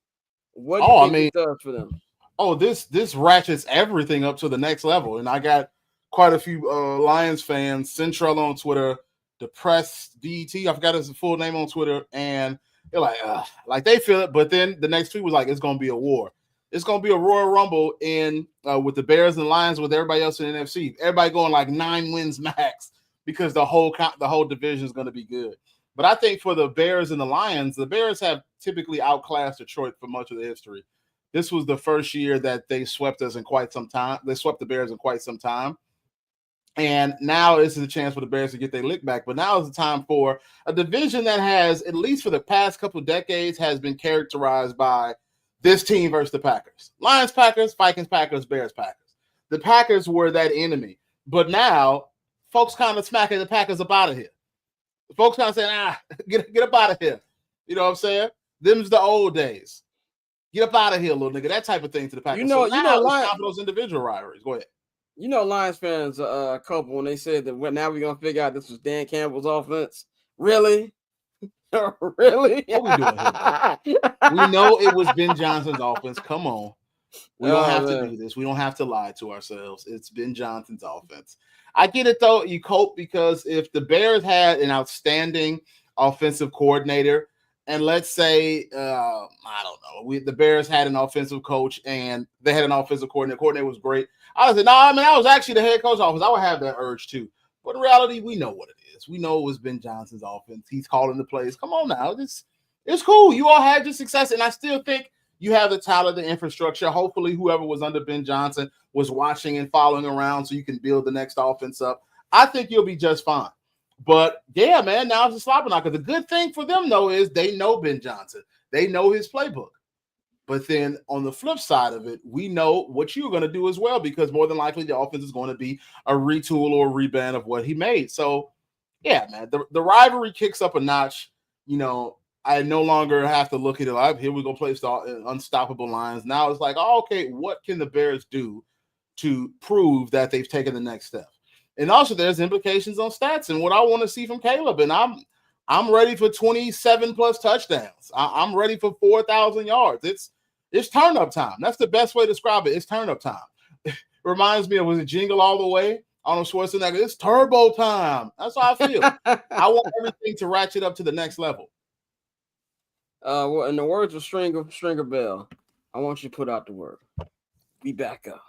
What do you think it does for them?
Oh, this ratchets everything up to the next level. And I got quite a few Lions fans, Central on Twitter, Depressed DET, I forgot his full name on Twitter, and they're like they feel it, but then the next tweet was like, it's gonna be a war. It's gonna be a Royal Rumble in with the Bears and Lions with everybody else in the NFC. Everybody going like 9 wins max because the whole division is gonna be good. But I think for the Bears and the Lions, the Bears have typically outclassed Detroit for much of the history. This was the first year that they swept us in quite some time. They swept the Bears in quite some time. And now this is a chance for the Bears to get their lick back. But now is the time for a division that has, at least for the past couple of decades, has been characterized by this team versus the Packers. Lions, Packers, Vikings, Packers, Bears, Packers. The Packers were that enemy. But now, folks kind of smacking the Packers up out of here. Folks kind of saying, get up out of here. You know what I'm saying? Them's the old days. Get up out of here, little nigga. That type of thing to the Packers. So now it's time for those individual rivalries. Go ahead.
You know, Lions fans, a couple, when they said that now we're going to figure out this was Dan Campbell's offense. Really? Really?
What we doing here, bro? We know it was Ben Johnson's offense. Come on. We don't have to do this. We don't have to lie to ourselves. It's Ben Johnson's offense. I get it, though. You cope because if the Bears had an outstanding offensive coordinator, and let's say, I don't know, the Bears had an offensive coach and they had an offensive coordinator. The coordinator was great. I would say, I was actually the head coach office. I would have that urge too. But in reality, we know what it is. We know it was Ben Johnson's offense. He's calling the plays. Come on now. It's cool. You all had your success. And I still think you have the talent, the infrastructure. Hopefully, whoever was under Ben Johnson was watching and following around so you can build the next offense up. I think you'll be just fine. But yeah, man, now it's a slobber knocker. The good thing for them, though, is they know Ben Johnson. They know his playbook. But then on the flip side of it, we know what you're going to do as well, because more than likely the offense is going to be a retool or a reband of what he made. So, yeah, man, the rivalry kicks up a notch. You know, I no longer have to look at it like, here we go play unstoppable Lions. Now it's like, oh, okay, what can the Bears do to prove that they've taken the next step? And also there's implications on stats and what I want to see from Caleb. And I'm ready for 27 plus touchdowns. I'm ready for 4,000 yards. It's turn up time. That's the best way to describe it. It's turn up time. It reminds me of, was it Jingle All the Way? Arnold Schwarzenegger. It's turbo time. That's how I feel. I want everything to ratchet up to the next level.
Well, in the words of Stringer Bell, I want you to put out the word. We back up.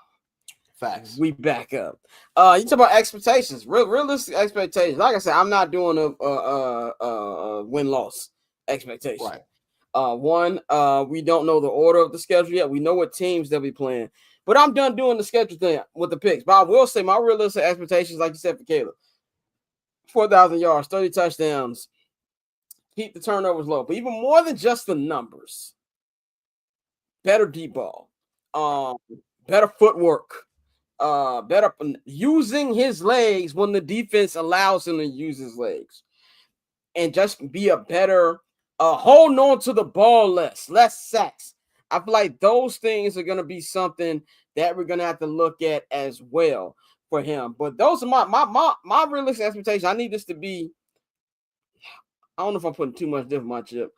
Facts.
We back up. You talk about expectations, realistic expectations. Like I said, I'm not doing a win-loss expectation.
Right.
One, we don't know the order of the schedule yet. We know what teams they'll be playing, but I'm done doing the schedule thing with the picks. But I will say my realistic expectations, like you said for Caleb, 4,000 yards, 30 touchdowns, keep the turnovers low. But even more than just the numbers, better deep ball, better footwork. Better using his legs when the defense allows him to use his legs, and just be a better holding on to the ball less sacks. I feel like those things are going to be something that we're going to have to look at as well for him. But those are my realistic expectations. I need this to be, I don't know if I'm putting too much different on my chip.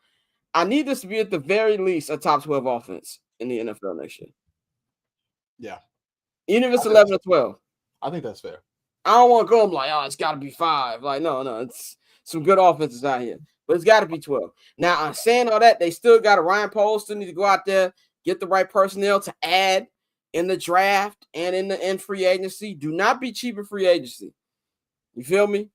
I need this to be at the very least a top 12 offense in the NFL next year.
Yeah.
Even if it's 11 or 12.
I think that's fair.
I don't want to go, I'm like, oh, it's got to be 5. Like, no, it's some good offenses out here. But it's got to be 12. Now, I'm saying all that, they still got Ryan Poles still need to go out there, get the right personnel to add in the draft and in free agency. Do not be cheap in free agency. You feel me?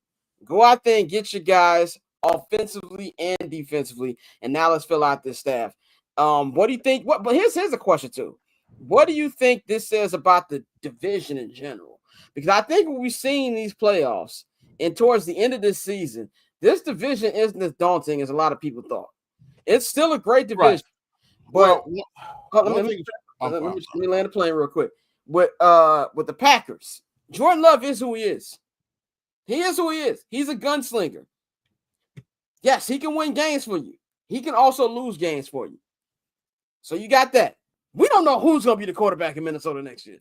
Go out there and get your guys offensively and defensively. And now let's fill out this staff. What do you think? But here's a question too. What do you think this says about the division in general? Because I think what we've seen these playoffs and towards the end of this season, this division isn't as daunting as a lot of people thought. It's still a great division,
Right.
but
Well,
let me land the plane real quick. With the Packers, Jordan Love is who he is. He is who he is. He's a gunslinger. Yes, he can win games for you. He can also lose games for you. So you got that. We don't know who's going to be the quarterback in Minnesota next year.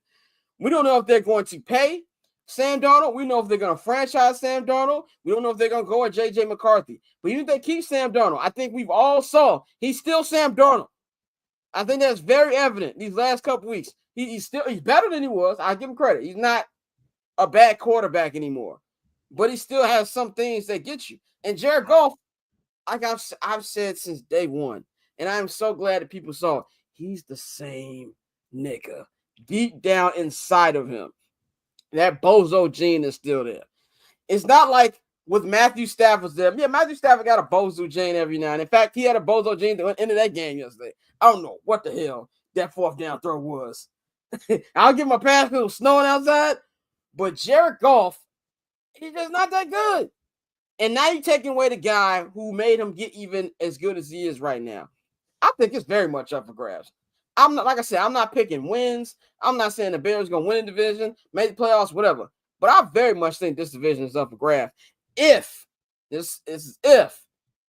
We don't know if they're going to pay Sam Darnold. We know if they're going to franchise Sam Darnold. We don't know if they're going to go at J.J. McCarthy. But even if they keep Sam Darnold, I think we've all saw he's still Sam Darnold. I think that's very evident these last couple weeks. He's better than he was. I give him credit. He's not a bad quarterback anymore. But he still has some things that get you. And Jared Goff, like I've said since day one, and I'm so glad that people saw he's the same nigga deep down inside of him. That bozo gene is still there. It's not like with Matthew Stafford there. Yeah, Matthew Stafford got a bozo gene every now and then. In fact, he had a bozo gene at the end of that game yesterday. I don't know what the hell that fourth down throw was. I'll give him a pass because it was snowing outside. But Jared Goff, he's just not that good. And now you're taking away the guy who made him get even as good as he is right now. I think it's very much up for grabs. I'm not, like I said, I'm not picking wins. I'm not saying the Bears are going to win the division, make the playoffs, whatever. But I very much think this division is up for grabs. If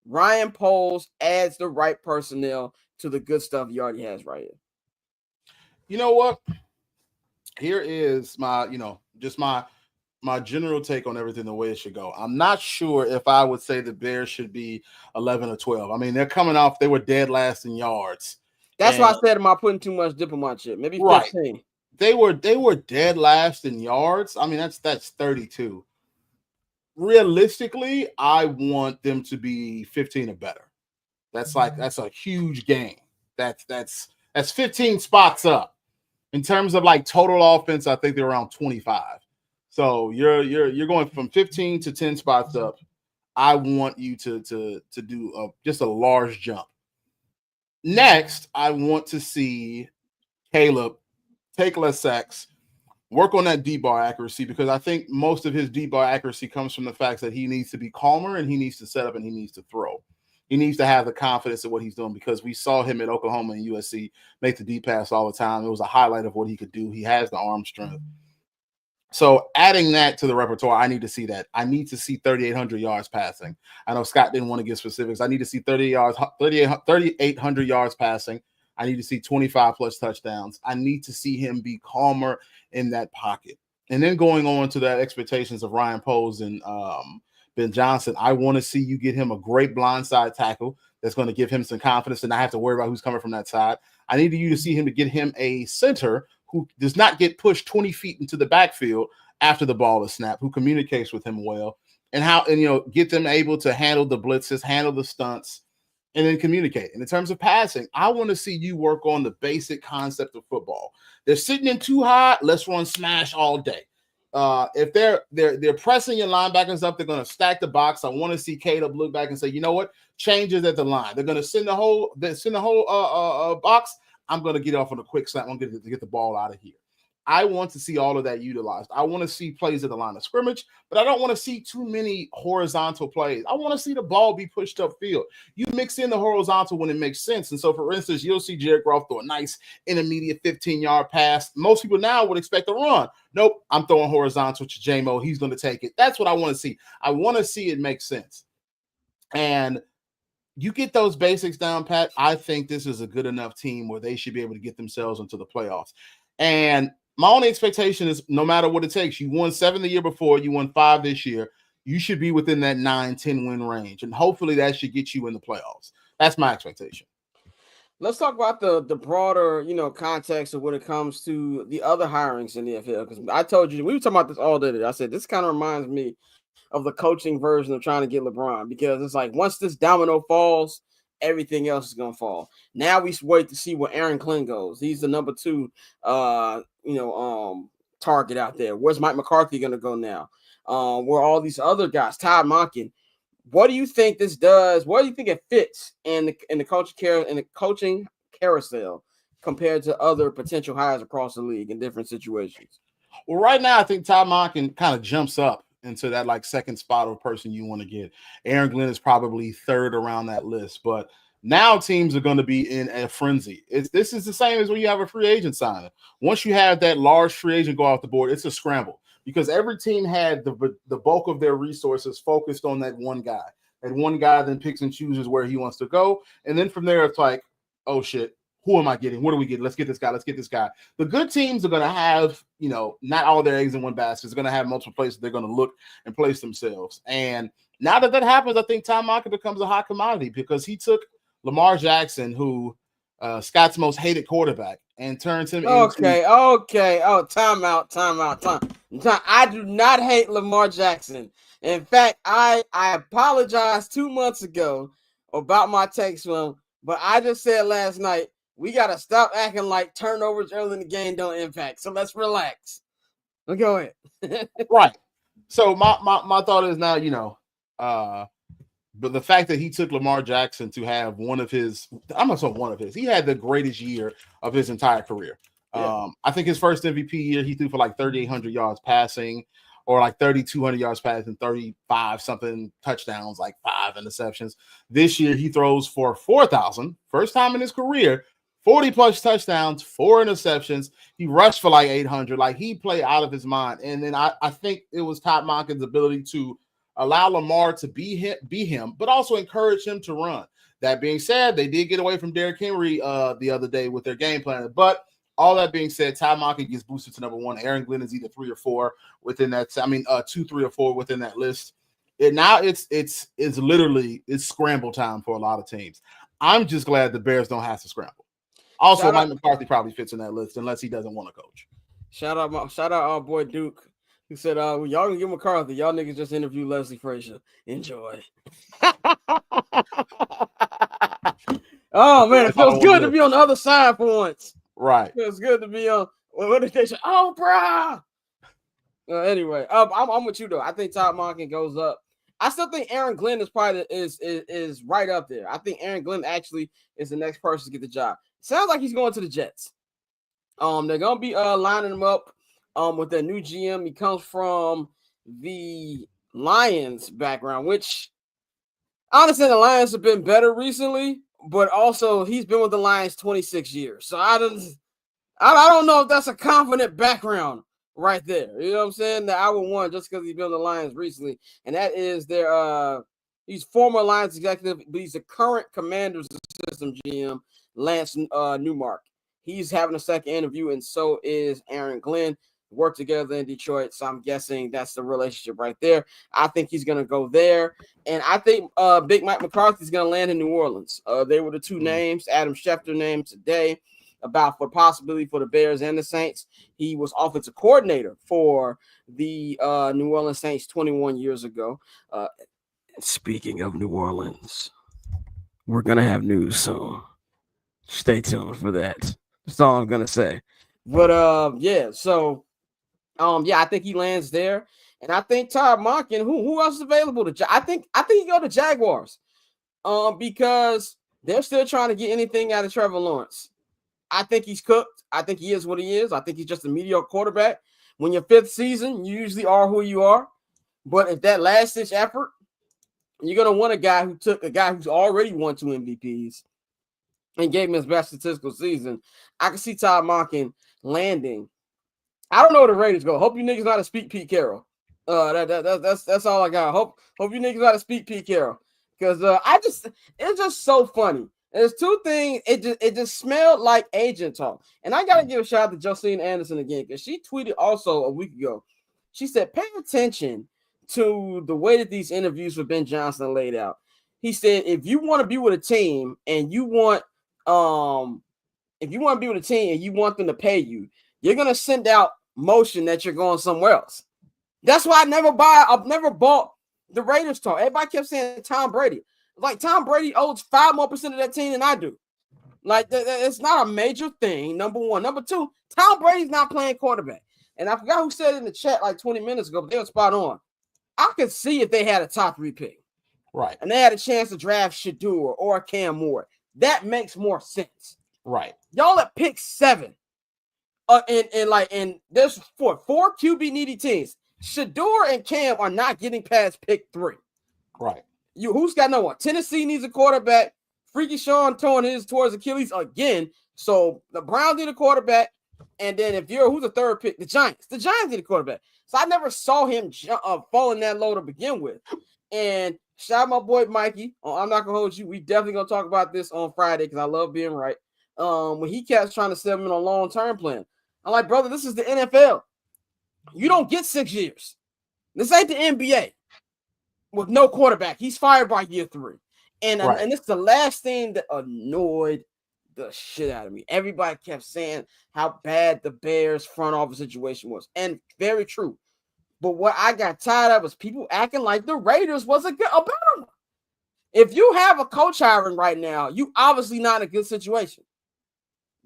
Ryan Poles adds the right personnel to the good stuff he already has right here.
You know what? Here is my, just my general take on everything, the way it should go. I'm not sure if I would say the Bears should be 11 or 12. I mean, they're coming off, they were dead last in yards.
That's why I said, am I putting too much dip on my chip? Maybe 15.
Right. They were dead last in yards. I mean, that's 32. Realistically, I want them to be 15 or better. That's a huge gain. That's 15 spots up. In terms of like total offense, I think they're around 25. So you're going from 15 to 10 spots up. I want you to do just a large jump. Next, I want to see Caleb take less sacks, work on that deep ball accuracy, because I think most of his deep ball accuracy comes from the fact that he needs to be calmer and he needs to set up and he needs to throw. He needs to have the confidence of what he's doing, because we saw him at Oklahoma and USC make the deep pass all the time. It was a highlight of what he could do. He has the arm strength. So adding that to the repertoire, I need to see that. I need to see 3,800 yards passing. I know Scott didn't want to give specifics. I need to see 3,800 yards passing. I need to see 25 plus touchdowns. I need to see him be calmer in that pocket. And then going on to the expectations of Ryan Poles and Ben Johnson, I want to see you get him a great blindside tackle that's going to give him some confidence and not have to worry about who's coming from that side. I need you to see him to get him a center who does not get pushed 20 feet into the backfield after the ball is snapped, who communicates with him well, and get them able to handle the blitzes, handle the stunts, and then communicate. And in terms of passing, I want to see you work on the basic concept of football. They're sitting in too high, let's run smash all day. If they're pressing your linebackers up, they're going to stack the box. I want to see Caleb look back and say, you know what? Changes at the line. They're going to send the whole box. I'm going to get off on a quick snap. I'm going to get the ball out of here. I want to see all of that utilized. I want to see plays at the line of scrimmage, but I don't want to see too many horizontal plays. I want to see the ball be pushed upfield. You mix in the horizontal when it makes sense. And so, for instance, you'll see Jared Goff throw a nice intermediate 15-yard pass. Most people now would expect a run. Nope, I'm throwing horizontal to J-Mo. He's going to take it. That's what I want to see. I want to see it make sense. And you get those basics down, Pat, I think this is a good enough team where they should be able to get themselves into the playoffs. And my only expectation is, no matter what it takes, you won 7 the year before, you won 5 this year, you should be within that 9-10 win range. And hopefully that should get you in the playoffs. That's my expectation.
Let's talk about the broader, context of when it comes to the other hirings in the NFL. Because I told you, we were talking about this all day today. I said, this kind of reminds me of the coaching version of trying to get LeBron, because it's like once this domino falls, everything else is going to fall. Now we wait to see where Aaron Glenn goes. He's the number 2, target out there. Where's Mike McCarthy going to go now? Where all these other guys, Todd Monken, What do you think this does? What do you think it fits in the coaching carousel compared to other potential hires across the league in different situations?
Well, right now, I think Todd Monken kind of jumps up into that like second spot of a person you want to get. Aaron Glenn is probably third around that list, but now teams are going to be in a frenzy. This is the same as when you have a free agent signing. Once you have that large free agent go off the board, it's a scramble because every team had the bulk of their resources focused on that one guy. And one guy then picks and chooses where he wants to go. And then from there, it's like, oh shit, who am I getting? What do we get? Let's get this guy. Let's get this guy. The good teams are going to have, not all their eggs in one basket. They're going to have multiple places they're going to look and place themselves. And now that happens, I think Tom Monken becomes a hot commodity because he took Lamar Jackson, who Scott's most hated quarterback, and turns him
into. Okay. Oh, time out. I do not hate Lamar Jackson. In fact, I apologized 2 months ago about my takes from him, but I just said last night, we got to stop acting like turnovers early in the game don't impact. So let's relax. Well, go ahead.
Right. So my thought is now, but the fact that he took Lamar Jackson to have he had the greatest year of his entire career. Yeah. I think his first MVP year, he threw for like 3,800 yards passing or like 3,200 yards passing, 35 something touchdowns, like 5 interceptions. This year, he throws for 4,000, first time in his career, 40 plus touchdowns, 4 interceptions. He rushed for like 800. Like he played out of his mind. And then I think it was Todd Monken's ability to allow Lamar to be him, but also encourage him to run. That being said, they did get away from Derrick Henry the other day with their game plan. But all that being said, Todd Monken gets boosted to number 1. Aaron Glenn is either 3 or 4 within that. 2, 3, or 4 within that list. And now it's literally scramble time for a lot of teams. I'm just glad the Bears don't have to scramble. Also, Mike McCarthy probably fits in that list unless he doesn't want to coach.
Shout out our boy Duke, who said, well, y'all can get McCarthy. Y'all niggas just interviewed Leslie Frazier. Enjoy. Oh, man, it feels good to be on the other side for once.
Right.
It feels good to be on. What did they say? Oh, bro. Anyway, I'm with you, though. I think Todd Monken goes up. I still think Aaron Glenn is probably is right up there. I think Aaron Glenn actually is the next person to get the job. Sounds like he's going to the Jets. They're gonna be lining him up with their new GM. He comes from the Lions background, which honestly the Lions have been better recently, but also he's been with the Lions 26 years. So I don't know if that's a confident background right there. You know what I'm saying? That I would want just because he's been with the Lions recently, and that is their he's former Lions executive, but he's the current Commanders system GM. Lance Newmark. He's having a second interview, and so is Aaron Glenn. Work together in Detroit, so I'm guessing that's the relationship right there. I think he's going to go there, and I think Big Mike McCarthy's going to land in New Orleans. They were the two names Adam Schefter named today for possibility for the Bears and the Saints. He was offensive coordinator for the New Orleans Saints 21 years ago. Speaking of New Orleans, we're going to have news soon. Stay tuned for that. That's all I'm gonna say. But I think he lands there, and I think Todd Monken. Who else is available to? I think he go to Jaguars, because they're still trying to get anything out of Trevor Lawrence. I think he's cooked. I think he is what he is. I think he's just a mediocre quarterback. When your 5th season, you usually are who you are. But if that last ditch effort, you're gonna want a guy who's already won 2 MVPs. And gave him his best statistical season. I can see Todd Monken landing. I don't know where the Raiders go. Hope you niggas know how to speak Pete Carroll. That's all I got. Hope you niggas know how to speak Pete Carroll. Because it's just so funny. There's 2 things. It just smelled like agent talk. And I gotta give a shout out to Justine Anderson again, because she tweeted also a week ago. She said, pay attention to the way that these interviews with Ben Johnson are laid out. He said, if you want to be with a team and you want if you want to be with a team and you want them to pay you, you're gonna send out motion that you're going somewhere else. That's why I've never bought the Raiders talk. Everybody kept saying Tom Brady. Like Tom Brady owes 5% more of that team than I do. Like it's not a major thing. Number 1. Number 2, Tom Brady's not playing quarterback. And I forgot who said it in the chat like 20 minutes ago, but they were spot on. I could see if they had a top 3 pick.
Right.
And they had a chance to draft Shador or Cam Moore. That makes more sense.
Right.
Y'all at pick 7. And there's four QB needy teams. Shador and Cam are not getting past pick 3.
Right.
Who's got no one? Tennessee needs a quarterback. Freaky Sean torn his towards Achilles again. So the Browns need a quarterback. And then who's the third pick? The Giants. The Giants need a quarterback. So I never saw him falling that low to begin with. And shout out my boy Mikey. I'm not gonna hold you. We definitely gonna talk about this on Friday because I love being right. When he kept trying to sell him in a long-term plan. I'm like, brother, this is the NFL. You don't get 6 years. This ain't the NBA with no quarterback. He's fired by year 3. And it's the last thing that annoyed the shit out of me. Everybody kept saying how bad the Bears front office situation was. And very true. But what I got tired of was people acting like the Raiders was a better one. If you have a coach hiring right now, you obviously not in a good situation.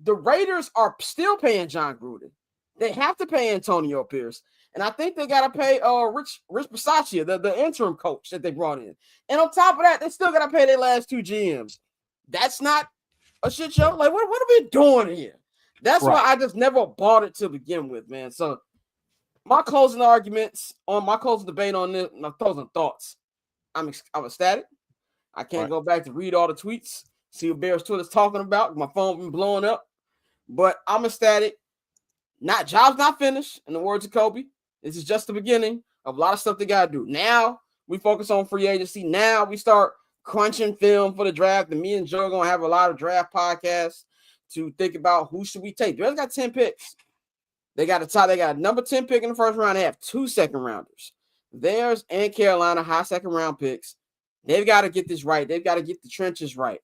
The Raiders are still paying John Gruden. They have to pay Antonio Pierce. And I think they got to pay Rich Bisaccia, the interim coach that they brought in. And on top of that, they still got to pay their last 2 GMs. That's not a shit show. Like, what are we doing here? That's why I just never bought it to begin with, man. So my closing debate on this, my closing thoughts. I'm ecstatic. I can't go back to read all the tweets, see what Bears Twitter's talking about. My phone been blowing up. But I'm ecstatic. Job's not finished, in the words of Kobe. This is just the beginning of a lot of stuff they got to do. Now we focus on free agency. Now we start crunching film for the draft. And me and Joe are going to have a lot of draft podcasts to think about who should we take. Bears got 10 picks. They got a number 10 pick in the first round. They have 2 second rounders. Theirs and Carolina, high second round picks. They've got to get this right. They've got to get the trenches right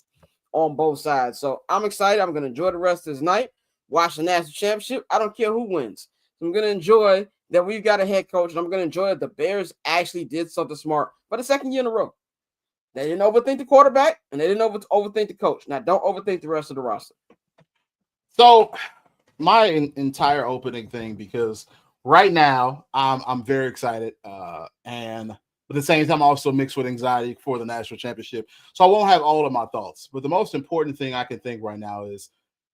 on both sides. So I'm excited. I'm going to enjoy the rest of this night. Watch the national championship. I don't care who wins. So I'm going to enjoy that we've got a head coach, and I'm going to enjoy that the Bears actually did something smart for the second year in a row. They didn't overthink the quarterback, and they didn't overthink the coach. Now, don't overthink the rest of the roster.
So my entire opening thing, because right now I'm very excited, and at the same time also mixed with anxiety for the national championship. So I won't have all of my thoughts, but the most important thing I can think right now is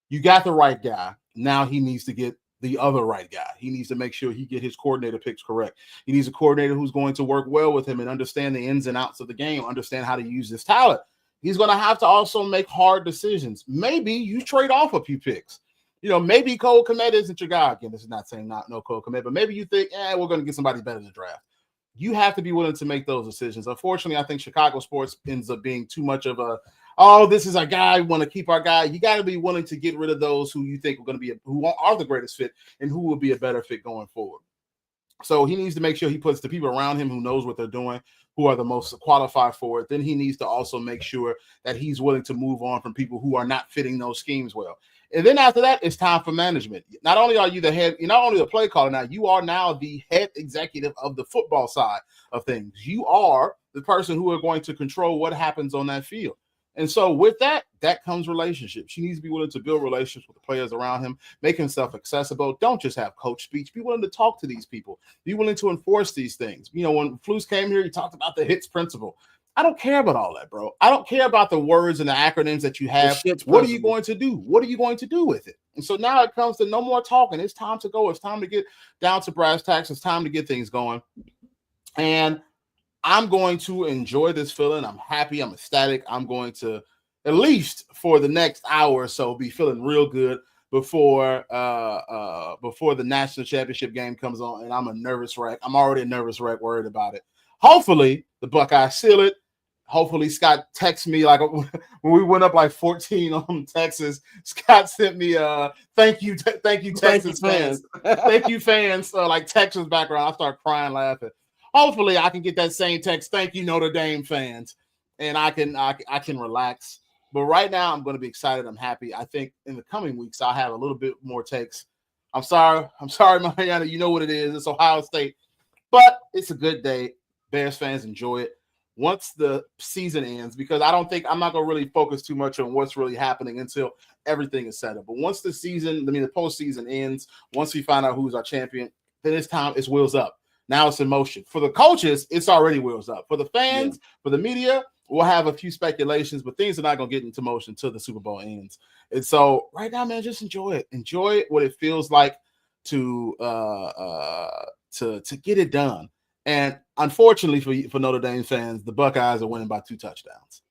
you got the right guy. Now he needs to get the other right guy. He needs to make sure he get his coordinator picks correct. He needs a coordinator who's going to work well with him and understand the ins and outs of the game, understand how to use his talent. He's going to have to also make hard decisions. Maybe you trade off a few picks. Maybe Cole Kmet isn't your guy. Again, this is not saying no Cole Kmet, but maybe you think, we're going to get somebody better to draft. You have to be willing to make those decisions. Unfortunately, I think Chicago sports ends up being too much of a, this is our guy, we want to keep our guy. You got to be willing to get rid of those who you think are going to be, who are the greatest fit and who will be a better fit going forward. So he needs to make sure he puts the people around him who knows what they're doing, who are the most qualified for it. Then he needs to also make sure that he's willing to move on from people who are not fitting those schemes well. And then after that, it's time for management. Not only are you the head, you're not only the play caller now, you are now the head executive of the football side of things. You are the person who are going to control what happens on that field. And so with that comes relationships. He needs to be willing to build relationships with the players around him, make himself accessible. Don't just have coach speech. Be willing to talk to these people. Be willing to enforce these things. When Flus came here, he talked about the HITS principle. I don't care about all that, bro. I don't care about the words and the acronyms that you have. What are you going to do? What are you going to do with it? And so now it comes to no more talking. It's time to go. It's time to get down to brass tacks. It's time to get things going. And I'm going to enjoy this feeling. I'm happy. I'm ecstatic. I'm going to, at least for the next hour or so, be feeling real good before the national championship game comes on. And I'm a nervous wreck. I'm already a nervous wreck, worried about it. Hopefully the Buckeyes seal it. Hopefully Scott texts me, like when we went up like 14 on Texas, Scott sent me thank you Texas fans. Thank you fans, like Texas background. I start crying laughing. Hopefully I can get that same text, thank you Notre Dame fans, and I can relax. But right now I'm going to be excited. I'm happy. I think in the coming weeks I'll have a little bit more takes. I'm sorry, Mariana. You know what it is. It's Ohio State. But it's a good day. Bears fans, enjoy it. Once the season ends, because I'm not going to really focus too much on what's really happening until everything is set up. But once the postseason ends, once we find out who's our champion, then it's time, it's wheels up. Now it's in motion. For the coaches, it's already wheels up. For the fans, for the media, we'll have a few speculations, but things are not going to get into motion until the Super Bowl ends. And so right now, man, just enjoy it. Enjoy what it feels like to get it done. And unfortunately for Notre Dame fans, the Buckeyes are winning by 2 touchdowns.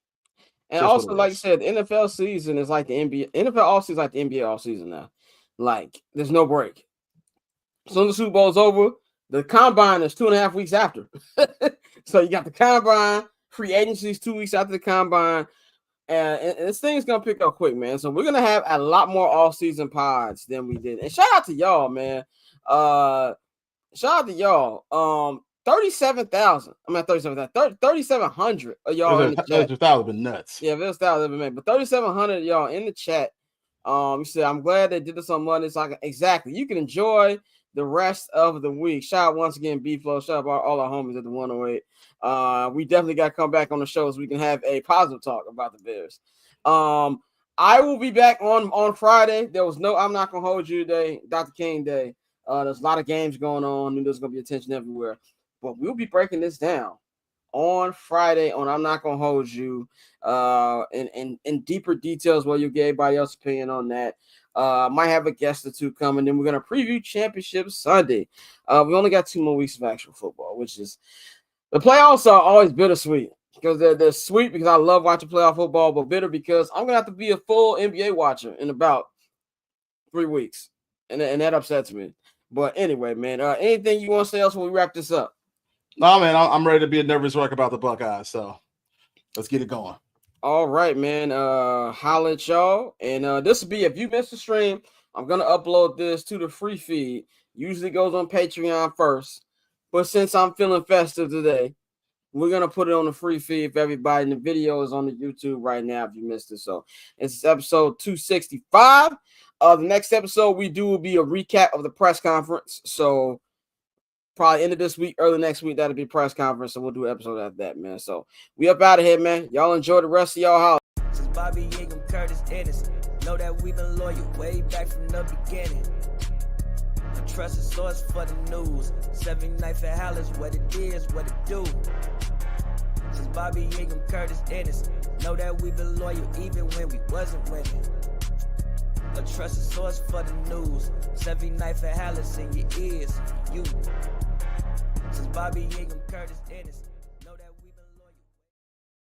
And
Just
also, like you said, the NFL season is like the NBA. NFL offseason is like the NBA offseason now. Like, there's no break. As soon as the Super Bowl's over, the combine is 2.5 weeks after. So you got the combine, free agencies 2 weeks after the combine. And this thing's going to pick up quick, man. So we're going to have a lot more off-season pods than we did. And shout out to y'all, man. Shout out to y'all. 37,000. I'm at 37,000. 3,700 of y'all in the chat.
That would have been nuts.
Yeah, this style have been made. But 3,700 of y'all in the chat. You said, I'm glad they did this on Monday. So exactly. You can enjoy the rest of the week. Shout out once again, B-Flow. Shout out all our homies at the 108. We definitely got to come back on the show so we can have a positive talk about the Bears. I will be back on Friday. There was no I'm Not Gonna Hold You Day, Dr. King Day. There's a lot of games going on, and there's going to be attention everywhere. But we'll be breaking this down on Friday on I'm Not Gonna Hold You in deeper details where you get everybody else's opinion on that. Might have a guest or two coming. Then we're going to preview Championship Sunday. We only got 2 more weeks of actual football, which is the playoffs are always bittersweet because they're sweet because I love watching playoff football, but bitter because I'm going to have to be a full NBA watcher in about 3 weeks. And that upsets me. But anyway, man, anything you want to say else when we wrap this up?
No, man, I'm ready to be a nervous wreck about the Buckeyes. So let's get it going.
All right, man. Holla at y'all. And this will be, if you missed the stream, I'm going to upload this to the free feed. Usually goes on Patreon first. But since I'm feeling festive today, we're going to put it on the free feed for everybody. And the video is on the YouTube right now if you missed it. So it's episode 265. The next episode we do will be a recap of the press conference. So probably end of this week, early next week, that'll be press conference. So we'll do an episode after that, man. So we up out of here, man. Y'all enjoy the rest of y'all house.
Since Bobby Yingham, Curtis Ennis, know that we've been loyal way back from the beginning. A trusted source for the news. 79th Halas, what it is, what it do. Since Bobby Yingham, Curtis Ennis, know that we've been loyal even when we wasn't winning. A trusted source for the news. 79th Halas in your ears, you. Since Bobby Yingham, Curtis Ennis.